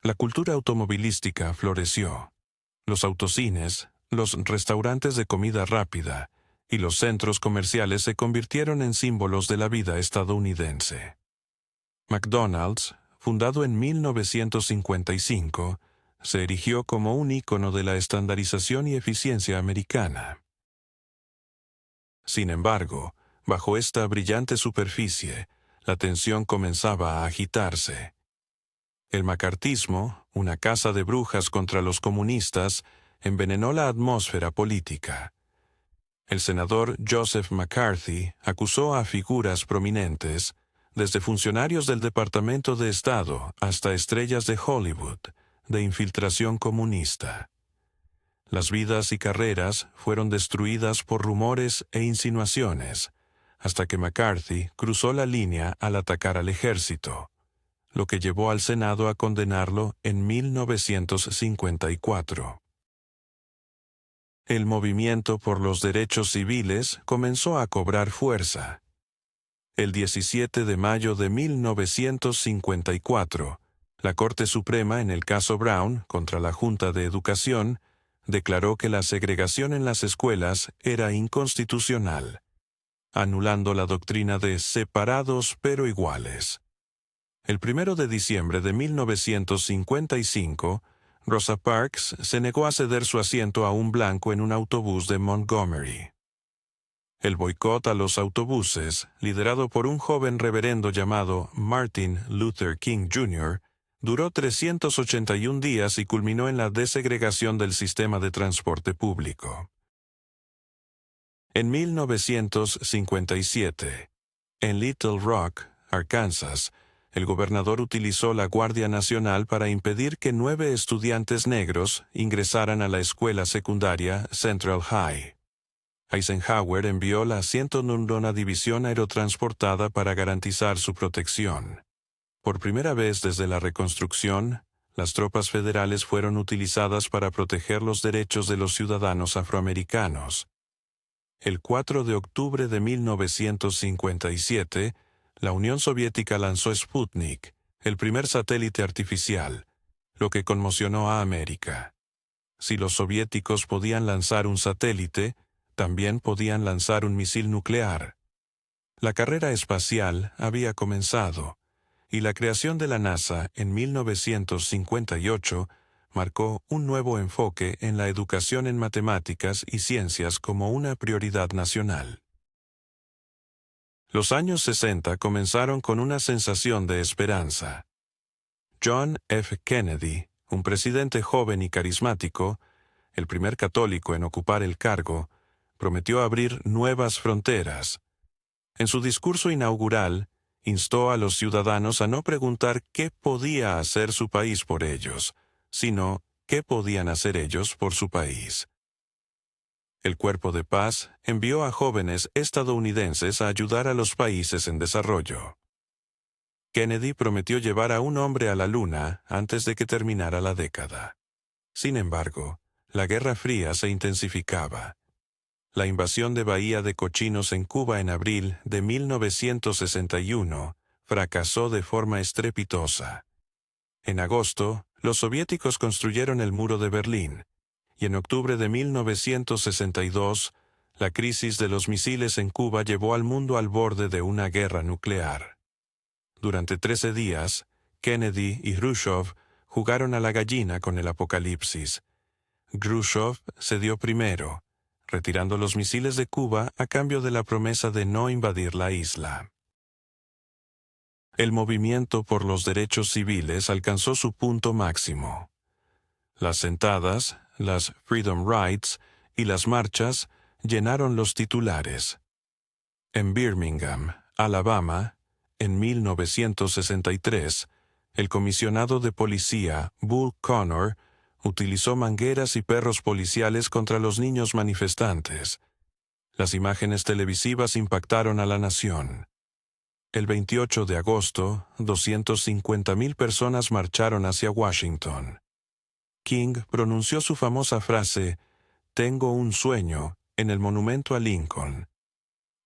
La cultura automovilística floreció. Los autocines, los restaurantes de comida rápida y los centros comerciales se convirtieron en símbolos de la vida estadounidense. McDonald's, fundado en 1955, se erigió como un ícono de la estandarización y eficiencia americana. Sin embargo, bajo esta brillante superficie, la tensión comenzaba a agitarse. El macartismo, una caza de brujas contra los comunistas, envenenó la atmósfera política. El senador Joseph McCarthy acusó a figuras prominentes, desde funcionarios del Departamento de Estado hasta estrellas de Hollywood, de infiltración comunista. Las vidas y carreras fueron destruidas por rumores e insinuaciones, hasta que McCarthy cruzó la línea al atacar al ejército, lo que llevó al Senado a condenarlo en 1954. El movimiento por los derechos civiles comenzó a cobrar fuerza. El 17 de mayo de 1954, la Corte Suprema en el caso Brown contra la Junta de Educación declaró que la segregación en las escuelas era inconstitucional. anulando la doctrina de separados pero iguales. El 1 de diciembre de 1955, Rosa Parks se negó a ceder su asiento a un blanco en un autobús de Montgomery. El boicot a los autobuses, liderado por un joven reverendo llamado Martin Luther King Jr., duró 381 días y culminó en la desegregación del sistema de transporte público. En 1957, en Little Rock, Arkansas, el gobernador utilizó la Guardia Nacional para impedir que 9 estudiantes negros ingresaran a la escuela secundaria Central High. Eisenhower envió la 109ª División Aerotransportada para garantizar su protección. Por primera vez desde la Reconstrucción, las tropas federales fueron utilizadas para proteger los derechos de los ciudadanos afroamericanos. El 4 de octubre de 1957, la Unión Soviética lanzó Sputnik, el primer satélite artificial, lo que conmocionó a América. Si los soviéticos podían lanzar un satélite, también podían lanzar un misil nuclear. La carrera espacial había comenzado, y la creación de la NASA en 1958 marcó un nuevo enfoque en la educación en matemáticas y ciencias como una prioridad nacional. Los años 60 comenzaron con una sensación de esperanza. John F. Kennedy, un presidente joven y carismático, el primer católico en ocupar el cargo, prometió abrir nuevas fronteras. En su discurso inaugural, instó a los ciudadanos a no preguntar qué podía hacer su país por ellos, sino qué podían hacer ellos por su país. El Cuerpo de Paz envió a jóvenes estadounidenses a ayudar a los países en desarrollo. Kennedy prometió llevar a un hombre a la Luna antes de que terminara la década. Sin embargo, la Guerra Fría se intensificaba. La invasión de Bahía de Cochinos en Cuba en abril de 1961 fracasó de forma estrepitosa. En agosto, los soviéticos construyeron el Muro de Berlín, y en octubre de 1962, la crisis de los misiles en Cuba llevó al mundo al borde de una guerra nuclear. Durante 13 días, Kennedy y Khrushchev jugaron a la gallina con el apocalipsis. Khrushchev cedió primero, retirando los misiles de Cuba a cambio de la promesa de no invadir la isla. El movimiento por los derechos civiles alcanzó su punto máximo. Las sentadas, las Freedom Rides y las marchas llenaron los titulares. En Birmingham, Alabama, en 1963, el comisionado de policía Bull Connor utilizó mangueras y perros policiales contra los niños manifestantes. Las imágenes televisivas impactaron a la nación. El 28 de agosto, 250,000 personas marcharon hacia Washington. King pronunció su famosa frase, "Tengo un sueño", en el monumento a Lincoln.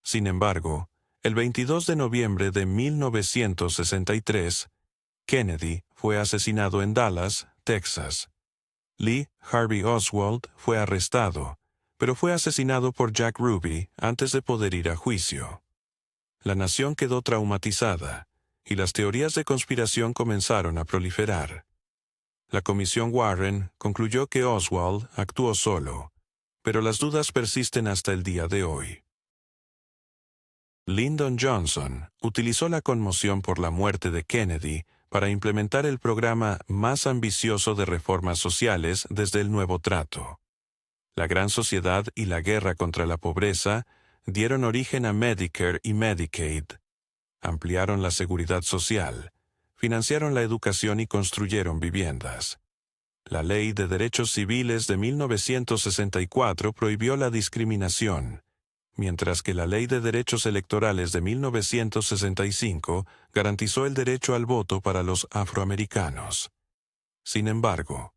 Sin embargo, el 22 de noviembre de 1963, Kennedy fue asesinado en Dallas, Texas. Lee Harvey Oswald fue arrestado, pero fue asesinado por Jack Ruby antes de poder ir a juicio. La nación quedó traumatizada, y las teorías de conspiración comenzaron a proliferar. La Comisión Warren concluyó que Oswald actuó solo, pero las dudas persisten hasta el día de hoy. Lyndon Johnson utilizó la conmoción por la muerte de Kennedy para implementar el programa más ambicioso de reformas sociales desde el Nuevo Trato. La Gran Sociedad y la guerra contra la pobreza dieron origen a Medicare y Medicaid. Ampliaron la seguridad social, financiaron la educación y construyeron viviendas. La Ley de Derechos Civiles de 1964 prohibió la discriminación, mientras que la Ley de Derechos Electorales de 1965 garantizó el derecho al voto para los afroamericanos. Sin embargo,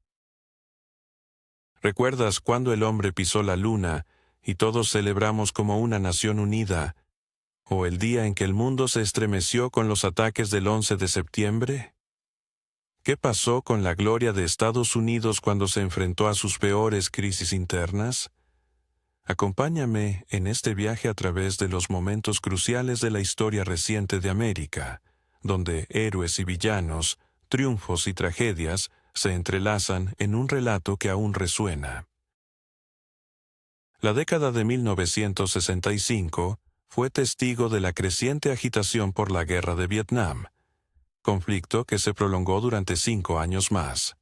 ¿recuerdas cuando el hombre pisó la luna y todos celebramos como una nación unida? ¿O el día en que el mundo se estremeció con los ataques del 11 de septiembre? ¿Qué pasó con la gloria de Estados Unidos cuando se enfrentó a sus peores crisis internas? Acompáñame en este viaje a través de los momentos cruciales de la historia reciente de América, donde héroes y villanos, triunfos y tragedias se entrelazan en un relato que aún resuena. La década de 1965 fue testigo de la creciente agitación por la Guerra de Vietnam, conflicto que se prolongó durante 5 años más.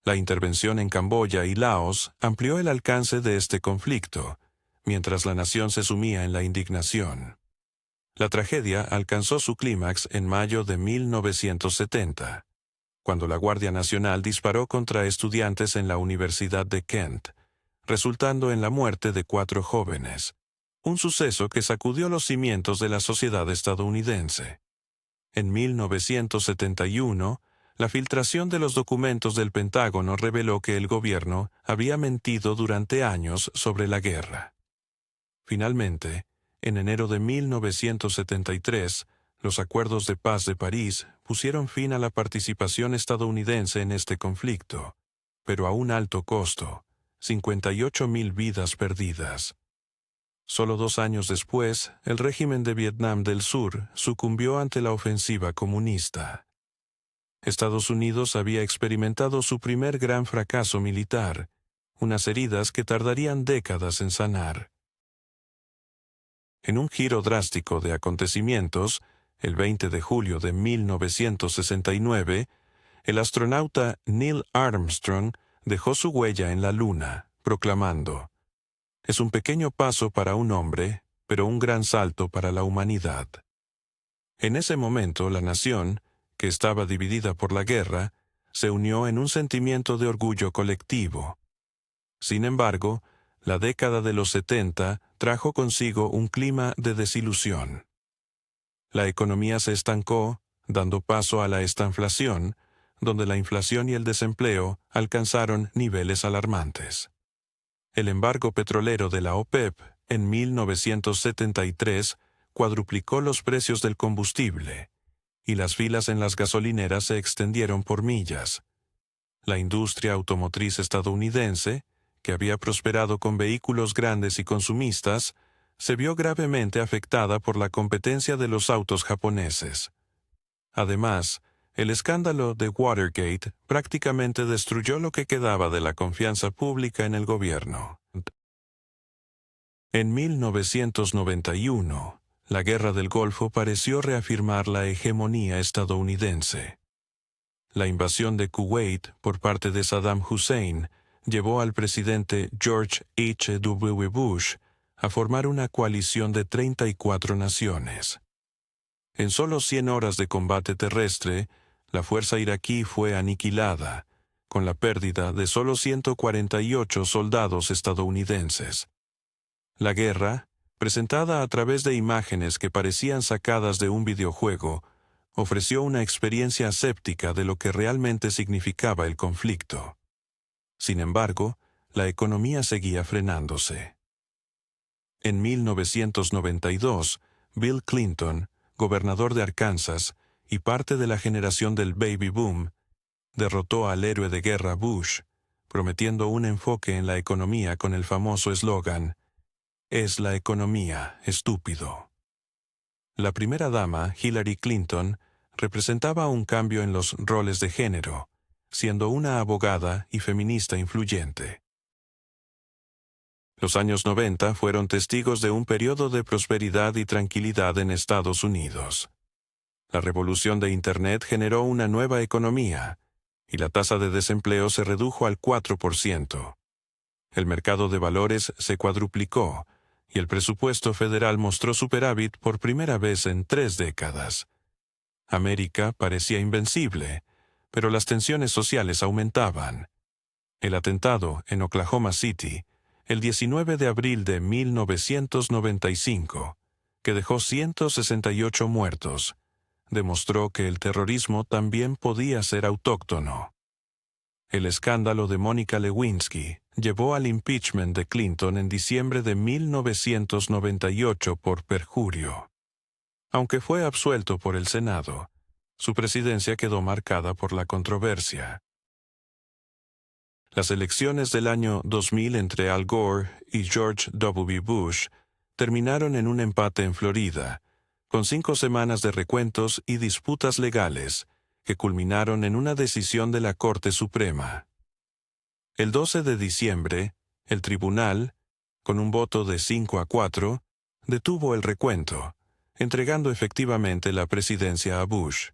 La intervención en Camboya y Laos amplió el alcance de este conflicto, mientras la nación se sumía en la indignación. La tragedia alcanzó su clímax en mayo de 1970, cuando la Guardia Nacional disparó contra estudiantes en la Universidad de Kent, resultando en la muerte de 4 jóvenes, un suceso que sacudió los cimientos de la sociedad estadounidense. En 1971, la filtración de los documentos del Pentágono reveló que el gobierno había mentido durante años sobre la guerra. Finalmente, en enero de 1973, los acuerdos de paz de París pusieron fin a la participación estadounidense en este conflicto, pero a un alto costo, 58.000 vidas perdidas. Solo 2 años después, el régimen de Vietnam del Sur sucumbió ante la ofensiva comunista. Estados Unidos había experimentado su primer gran fracaso militar, unas heridas que tardarían décadas en sanar. En un giro drástico de acontecimientos, el 20 de julio de 1969, el astronauta Neil Armstrong dejó su huella en la Luna, proclamando: «Es un pequeño paso para un hombre, pero un gran salto para la humanidad». En ese momento, la nación, que estaba dividida por la guerra, se unió en un sentimiento de orgullo colectivo. Sin embargo, la década de los 70 trajo consigo un clima de desilusión. La economía se estancó, dando paso a la estanflación, donde la inflación y el desempleo alcanzaron niveles alarmantes. El embargo petrolero de la OPEP en 1973 cuadruplicó los precios del combustible, y las filas en las gasolineras se extendieron por millas. La industria automotriz estadounidense, que había prosperado con vehículos grandes y consumistas, se vio gravemente afectada por la competencia de los autos japoneses. Además, el escándalo de Watergate prácticamente destruyó lo que quedaba de la confianza pública en el gobierno. En 1991, la Guerra del Golfo pareció reafirmar la hegemonía estadounidense. La invasión de Kuwait por parte de Saddam Hussein llevó al presidente George H. W. Bush a formar una coalición de 34 naciones. En solo 100 horas de combate terrestre, la fuerza iraquí fue aniquilada, con la pérdida de solo 148 soldados estadounidenses. La guerra, presentada a través de imágenes que parecían sacadas de un videojuego, ofreció una experiencia aséptica de lo que realmente significaba el conflicto. Sin embargo, la economía seguía frenándose. En 1992, Bill Clinton, gobernador de Arkansas y parte de la generación del Baby Boom, derrotó al héroe de guerra Bush, prometiendo un enfoque en la economía con el famoso eslogan: «Es la economía, estúpido». La primera dama, Hillary Clinton, representaba un cambio en los roles de género, siendo una abogada y feminista influyente. Los años 90 fueron testigos de un periodo de prosperidad y tranquilidad en Estados Unidos. La revolución de Internet generó una nueva economía, y la tasa de desempleo se redujo al 4%. El mercado de valores se cuadruplicó, y el presupuesto federal mostró superávit por primera vez en 3 décadas. América parecía invencible, pero las tensiones sociales aumentaban. El atentado en Oklahoma City, el 19 de abril de 1995, que dejó 168 muertos, demostró que el terrorismo también podía ser autóctono. El escándalo de Mónica Lewinsky llevó al impeachment de Clinton en diciembre de 1998 por perjurio. Aunque fue absuelto por el Senado, su presidencia quedó marcada por la controversia. Las elecciones del año 2000 entre Al Gore y George W. Bush terminaron en un empate en Florida, con 5 semanas de recuentos y disputas legales, que culminaron en una decisión de la Corte Suprema. El 12 de diciembre, el tribunal, con un voto de 5-4, detuvo el recuento, entregando efectivamente la presidencia a Bush.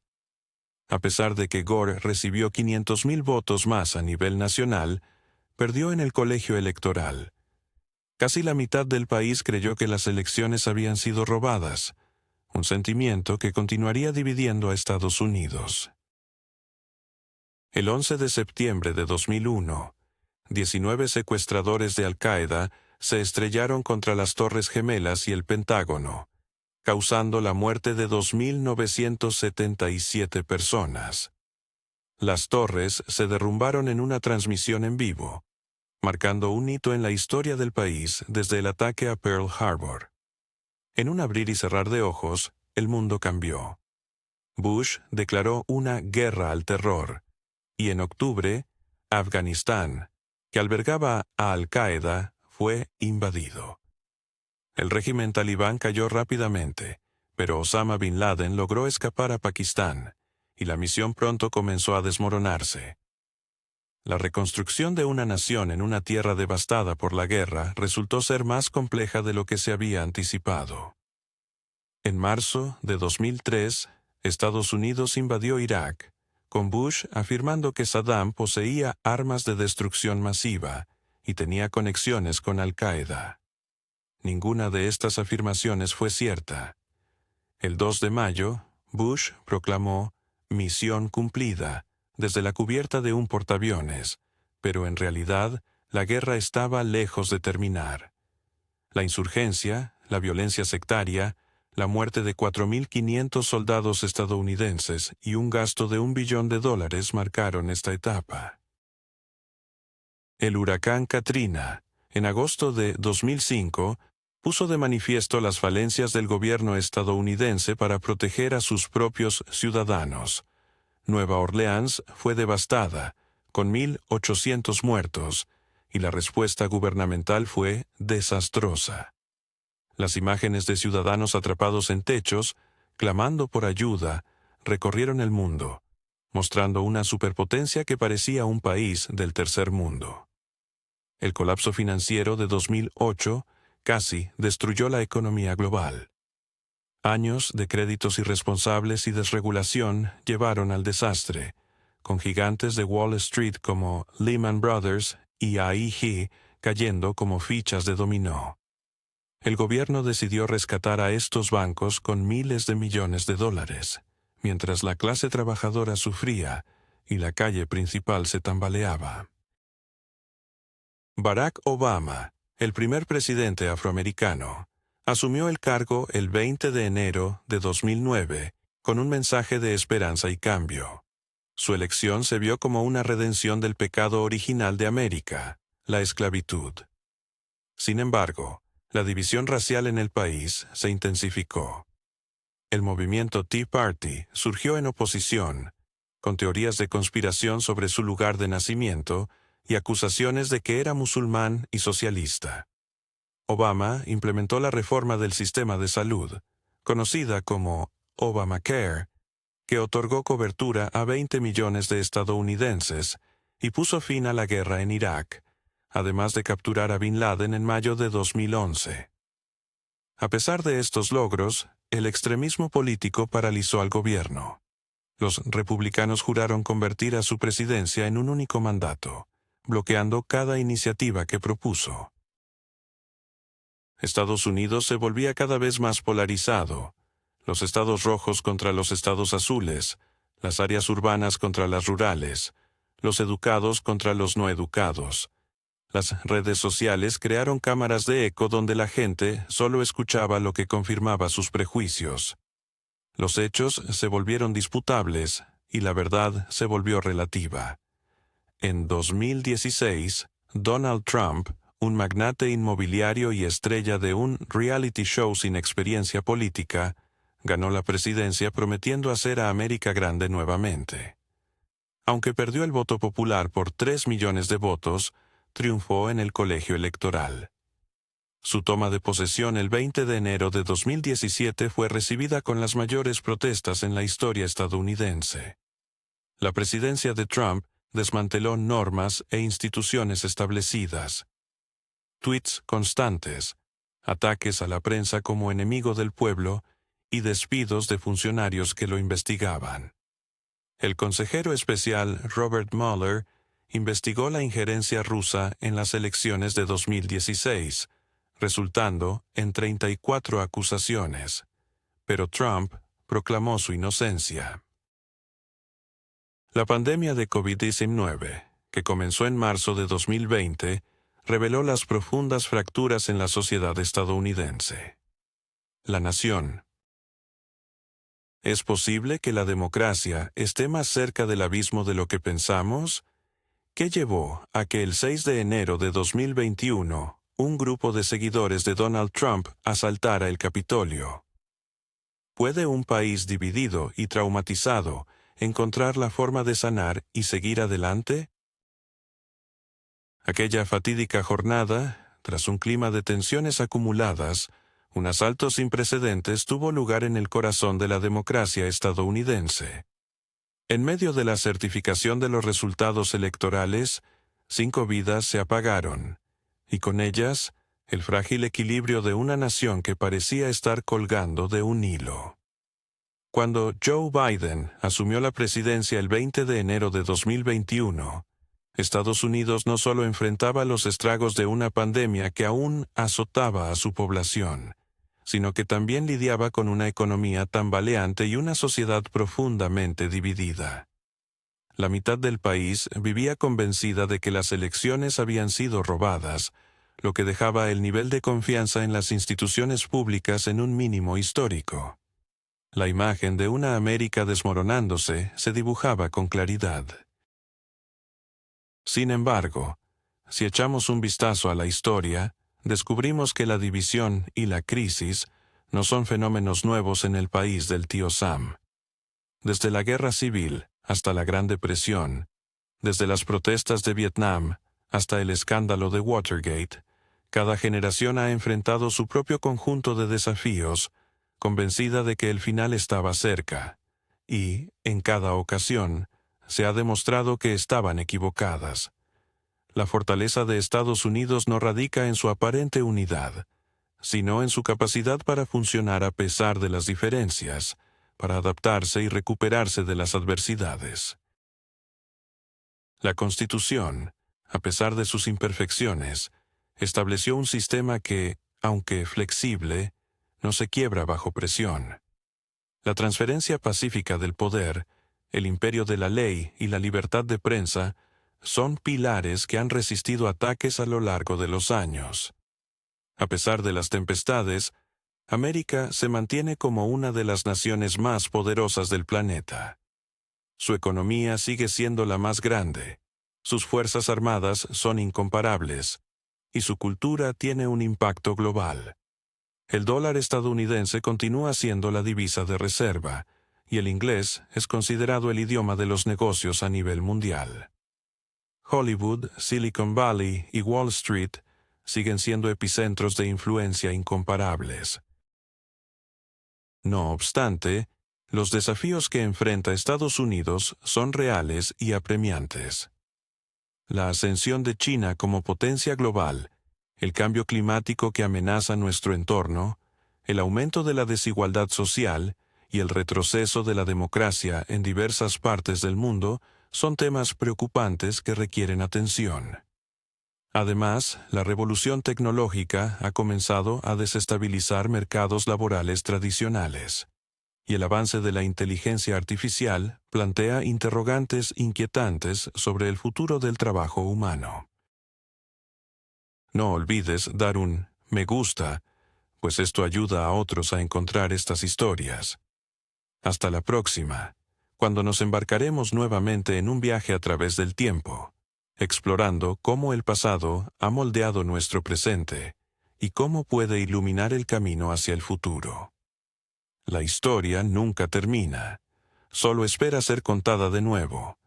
A pesar de que Gore recibió 500,000 votos más a nivel nacional, perdió en el colegio electoral. Casi la mitad del país creyó que las elecciones habían sido robadas, un sentimiento que continuaría dividiendo a Estados Unidos. El 11 de septiembre de 2001, 19 secuestradores de Al-Qaeda se estrellaron contra las Torres Gemelas y el Pentágono, causando la muerte de 2.977 personas. Las torres se derrumbaron en una transmisión en vivo, marcando un hito en la historia del país desde el ataque a Pearl Harbor. En un abrir y cerrar de ojos, el mundo cambió. Bush declaró una guerra al terror, y en octubre, Afganistán, que albergaba a Al-Qaeda, fue invadido. El régimen talibán cayó rápidamente, pero Osama Bin Laden logró escapar a Pakistán, y la misión pronto comenzó a desmoronarse. La reconstrucción de una nación en una tierra devastada por la guerra resultó ser más compleja de lo que se había anticipado. En marzo de 2003, Estados Unidos invadió Irak, con Bush afirmando que Saddam poseía armas de destrucción masiva y tenía conexiones con Al-Qaeda. Ninguna de estas afirmaciones fue cierta. El 2 de mayo, Bush proclamó «misión cumplida» desde la cubierta de un portaaviones, pero en realidad la guerra estaba lejos de terminar. La insurgencia, la violencia sectaria, la muerte de 4.500 soldados estadounidenses y un gasto de $1 billón marcaron esta etapa. El huracán Katrina, en agosto de 2005, puso de manifiesto las falencias del gobierno estadounidense para proteger a sus propios ciudadanos. Nueva Orleans fue devastada, con 1.800 muertos, y la respuesta gubernamental fue desastrosa. Las imágenes de ciudadanos atrapados en techos, clamando por ayuda, recorrieron el mundo, mostrando una superpotencia que parecía un país del tercer mundo. El colapso financiero de 2008 casi destruyó la economía global. Años de créditos irresponsables y desregulación llevaron al desastre, con gigantes de Wall Street como Lehman Brothers y AIG cayendo como fichas de dominó. El gobierno decidió rescatar a estos bancos con miles de millones de dólares, mientras la clase trabajadora sufría y la calle principal se tambaleaba. Barack Obama, el primer presidente afroamericano, asumió el cargo el 20 de enero de 2009 con un mensaje de esperanza y cambio. Su elección se vio como una redención del pecado original de América, la esclavitud. Sin embargo, la división racial en el país se intensificó. El movimiento Tea Party surgió en oposición, con teorías de conspiración sobre su lugar de nacimiento y acusaciones de que era musulmán y socialista. Obama implementó la reforma del sistema de salud, conocida como Obamacare, que otorgó cobertura a 20 millones de estadounidenses y puso fin a la guerra en Irak, además de capturar a Bin Laden en mayo de 2011. A pesar de estos logros, el extremismo político paralizó al gobierno. Los republicanos juraron convertir a su presidencia en un único mandato, bloqueando cada iniciativa que propuso. Estados Unidos se volvía cada vez más polarizado, los estados rojos contra los estados azules, las áreas urbanas contra las rurales, los educados contra los no educados. Las redes sociales crearon cámaras de eco donde la gente solo escuchaba lo que confirmaba sus prejuicios. Los hechos se volvieron disputables y la verdad se volvió relativa. En 2016, Donald Trump, un magnate inmobiliario y estrella de un reality show sin experiencia política, ganó la presidencia prometiendo hacer a América grande nuevamente. aunque perdió el voto popular por 3 millones de votos, triunfó en el colegio electoral. Su toma de posesión el 20 de enero de 2017 fue recibida con las mayores protestas en la historia estadounidense. La presidencia de Trump desmanteló normas e instituciones establecidas. Tweets constantes, ataques a la prensa como enemigo del pueblo y despidos de funcionarios que lo investigaban. El consejero especial Robert Mueller investigó la injerencia rusa en las elecciones de 2016, resultando en 34 acusaciones, pero Trump proclamó su inocencia. La pandemia de COVID-19, que comenzó en marzo de 2020, reveló las profundas fracturas en la sociedad estadounidense. La nación. ¿Es posible que la democracia esté más cerca del abismo de lo que pensamos? ¿Qué llevó a que el 6 de enero de 2021 un grupo de seguidores de Donald Trump asaltara el Capitolio? ¿Puede un país dividido y traumatizado encontrar la forma de sanar y seguir adelante? Aquella fatídica jornada, tras un clima de tensiones acumuladas, un asalto sin precedentes tuvo lugar en el corazón de la democracia estadounidense. En medio de la certificación de los resultados electorales, 5 vidas se apagaron, y con ellas, el frágil equilibrio de una nación que parecía estar colgando de un hilo. Cuando Joe Biden asumió la presidencia el 20 de enero de 2021, Estados Unidos no solo enfrentaba los estragos de una pandemia que aún azotaba a su población, sino que también lidiaba con una economía tambaleante y una sociedad profundamente dividida. La mitad del país vivía convencida de que las elecciones habían sido robadas, lo que dejaba el nivel de confianza en las instituciones públicas en un mínimo histórico. La imagen de una América desmoronándose se dibujaba con claridad. Sin embargo, si echamos un vistazo a la historia, descubrimos que la división y la crisis no son fenómenos nuevos en el país del tío Sam. Desde la Guerra Civil hasta la Gran Depresión, desde las protestas de Vietnam hasta el escándalo de Watergate, cada generación ha enfrentado su propio conjunto de desafíos, convencida de que el final estaba cerca, y, en cada ocasión, se ha demostrado que estaban equivocadas. La fortaleza de Estados Unidos no radica en su aparente unidad, sino en su capacidad para funcionar a pesar de las diferencias, para adaptarse y recuperarse de las adversidades. La Constitución, a pesar de sus imperfecciones, estableció un sistema que, aunque flexible, no se quiebra bajo presión. La transferencia pacífica del poder, el imperio de la ley y la libertad de prensa son pilares que han resistido ataques a lo largo de los años. A pesar de las tempestades, América se mantiene como una de las naciones más poderosas del planeta. Su economía sigue siendo la más grande, sus fuerzas armadas son incomparables, y su cultura tiene un impacto global. El dólar estadounidense continúa siendo la divisa de reserva, y el inglés es considerado el idioma de los negocios a nivel mundial. Hollywood, Silicon Valley y Wall Street siguen siendo epicentros de influencia incomparables. No obstante, los desafíos que enfrenta Estados Unidos son reales y apremiantes. La ascensión de China como potencia global, el cambio climático que amenaza nuestro entorno, el aumento de la desigualdad social y el retroceso de la democracia en diversas partes del mundo son temas preocupantes que requieren atención. Además, la revolución tecnológica ha comenzado a desestabilizar mercados laborales tradicionales, y el avance de la inteligencia artificial plantea interrogantes inquietantes sobre el futuro del trabajo humano. No olvides dar un me gusta, pues esto ayuda a otros a encontrar estas historias. Hasta la próxima, cuando nos embarcaremos nuevamente en un viaje a través del tiempo, explorando cómo el pasado ha moldeado nuestro presente y cómo puede iluminar el camino hacia el futuro. La historia nunca termina, solo espera ser contada de nuevo,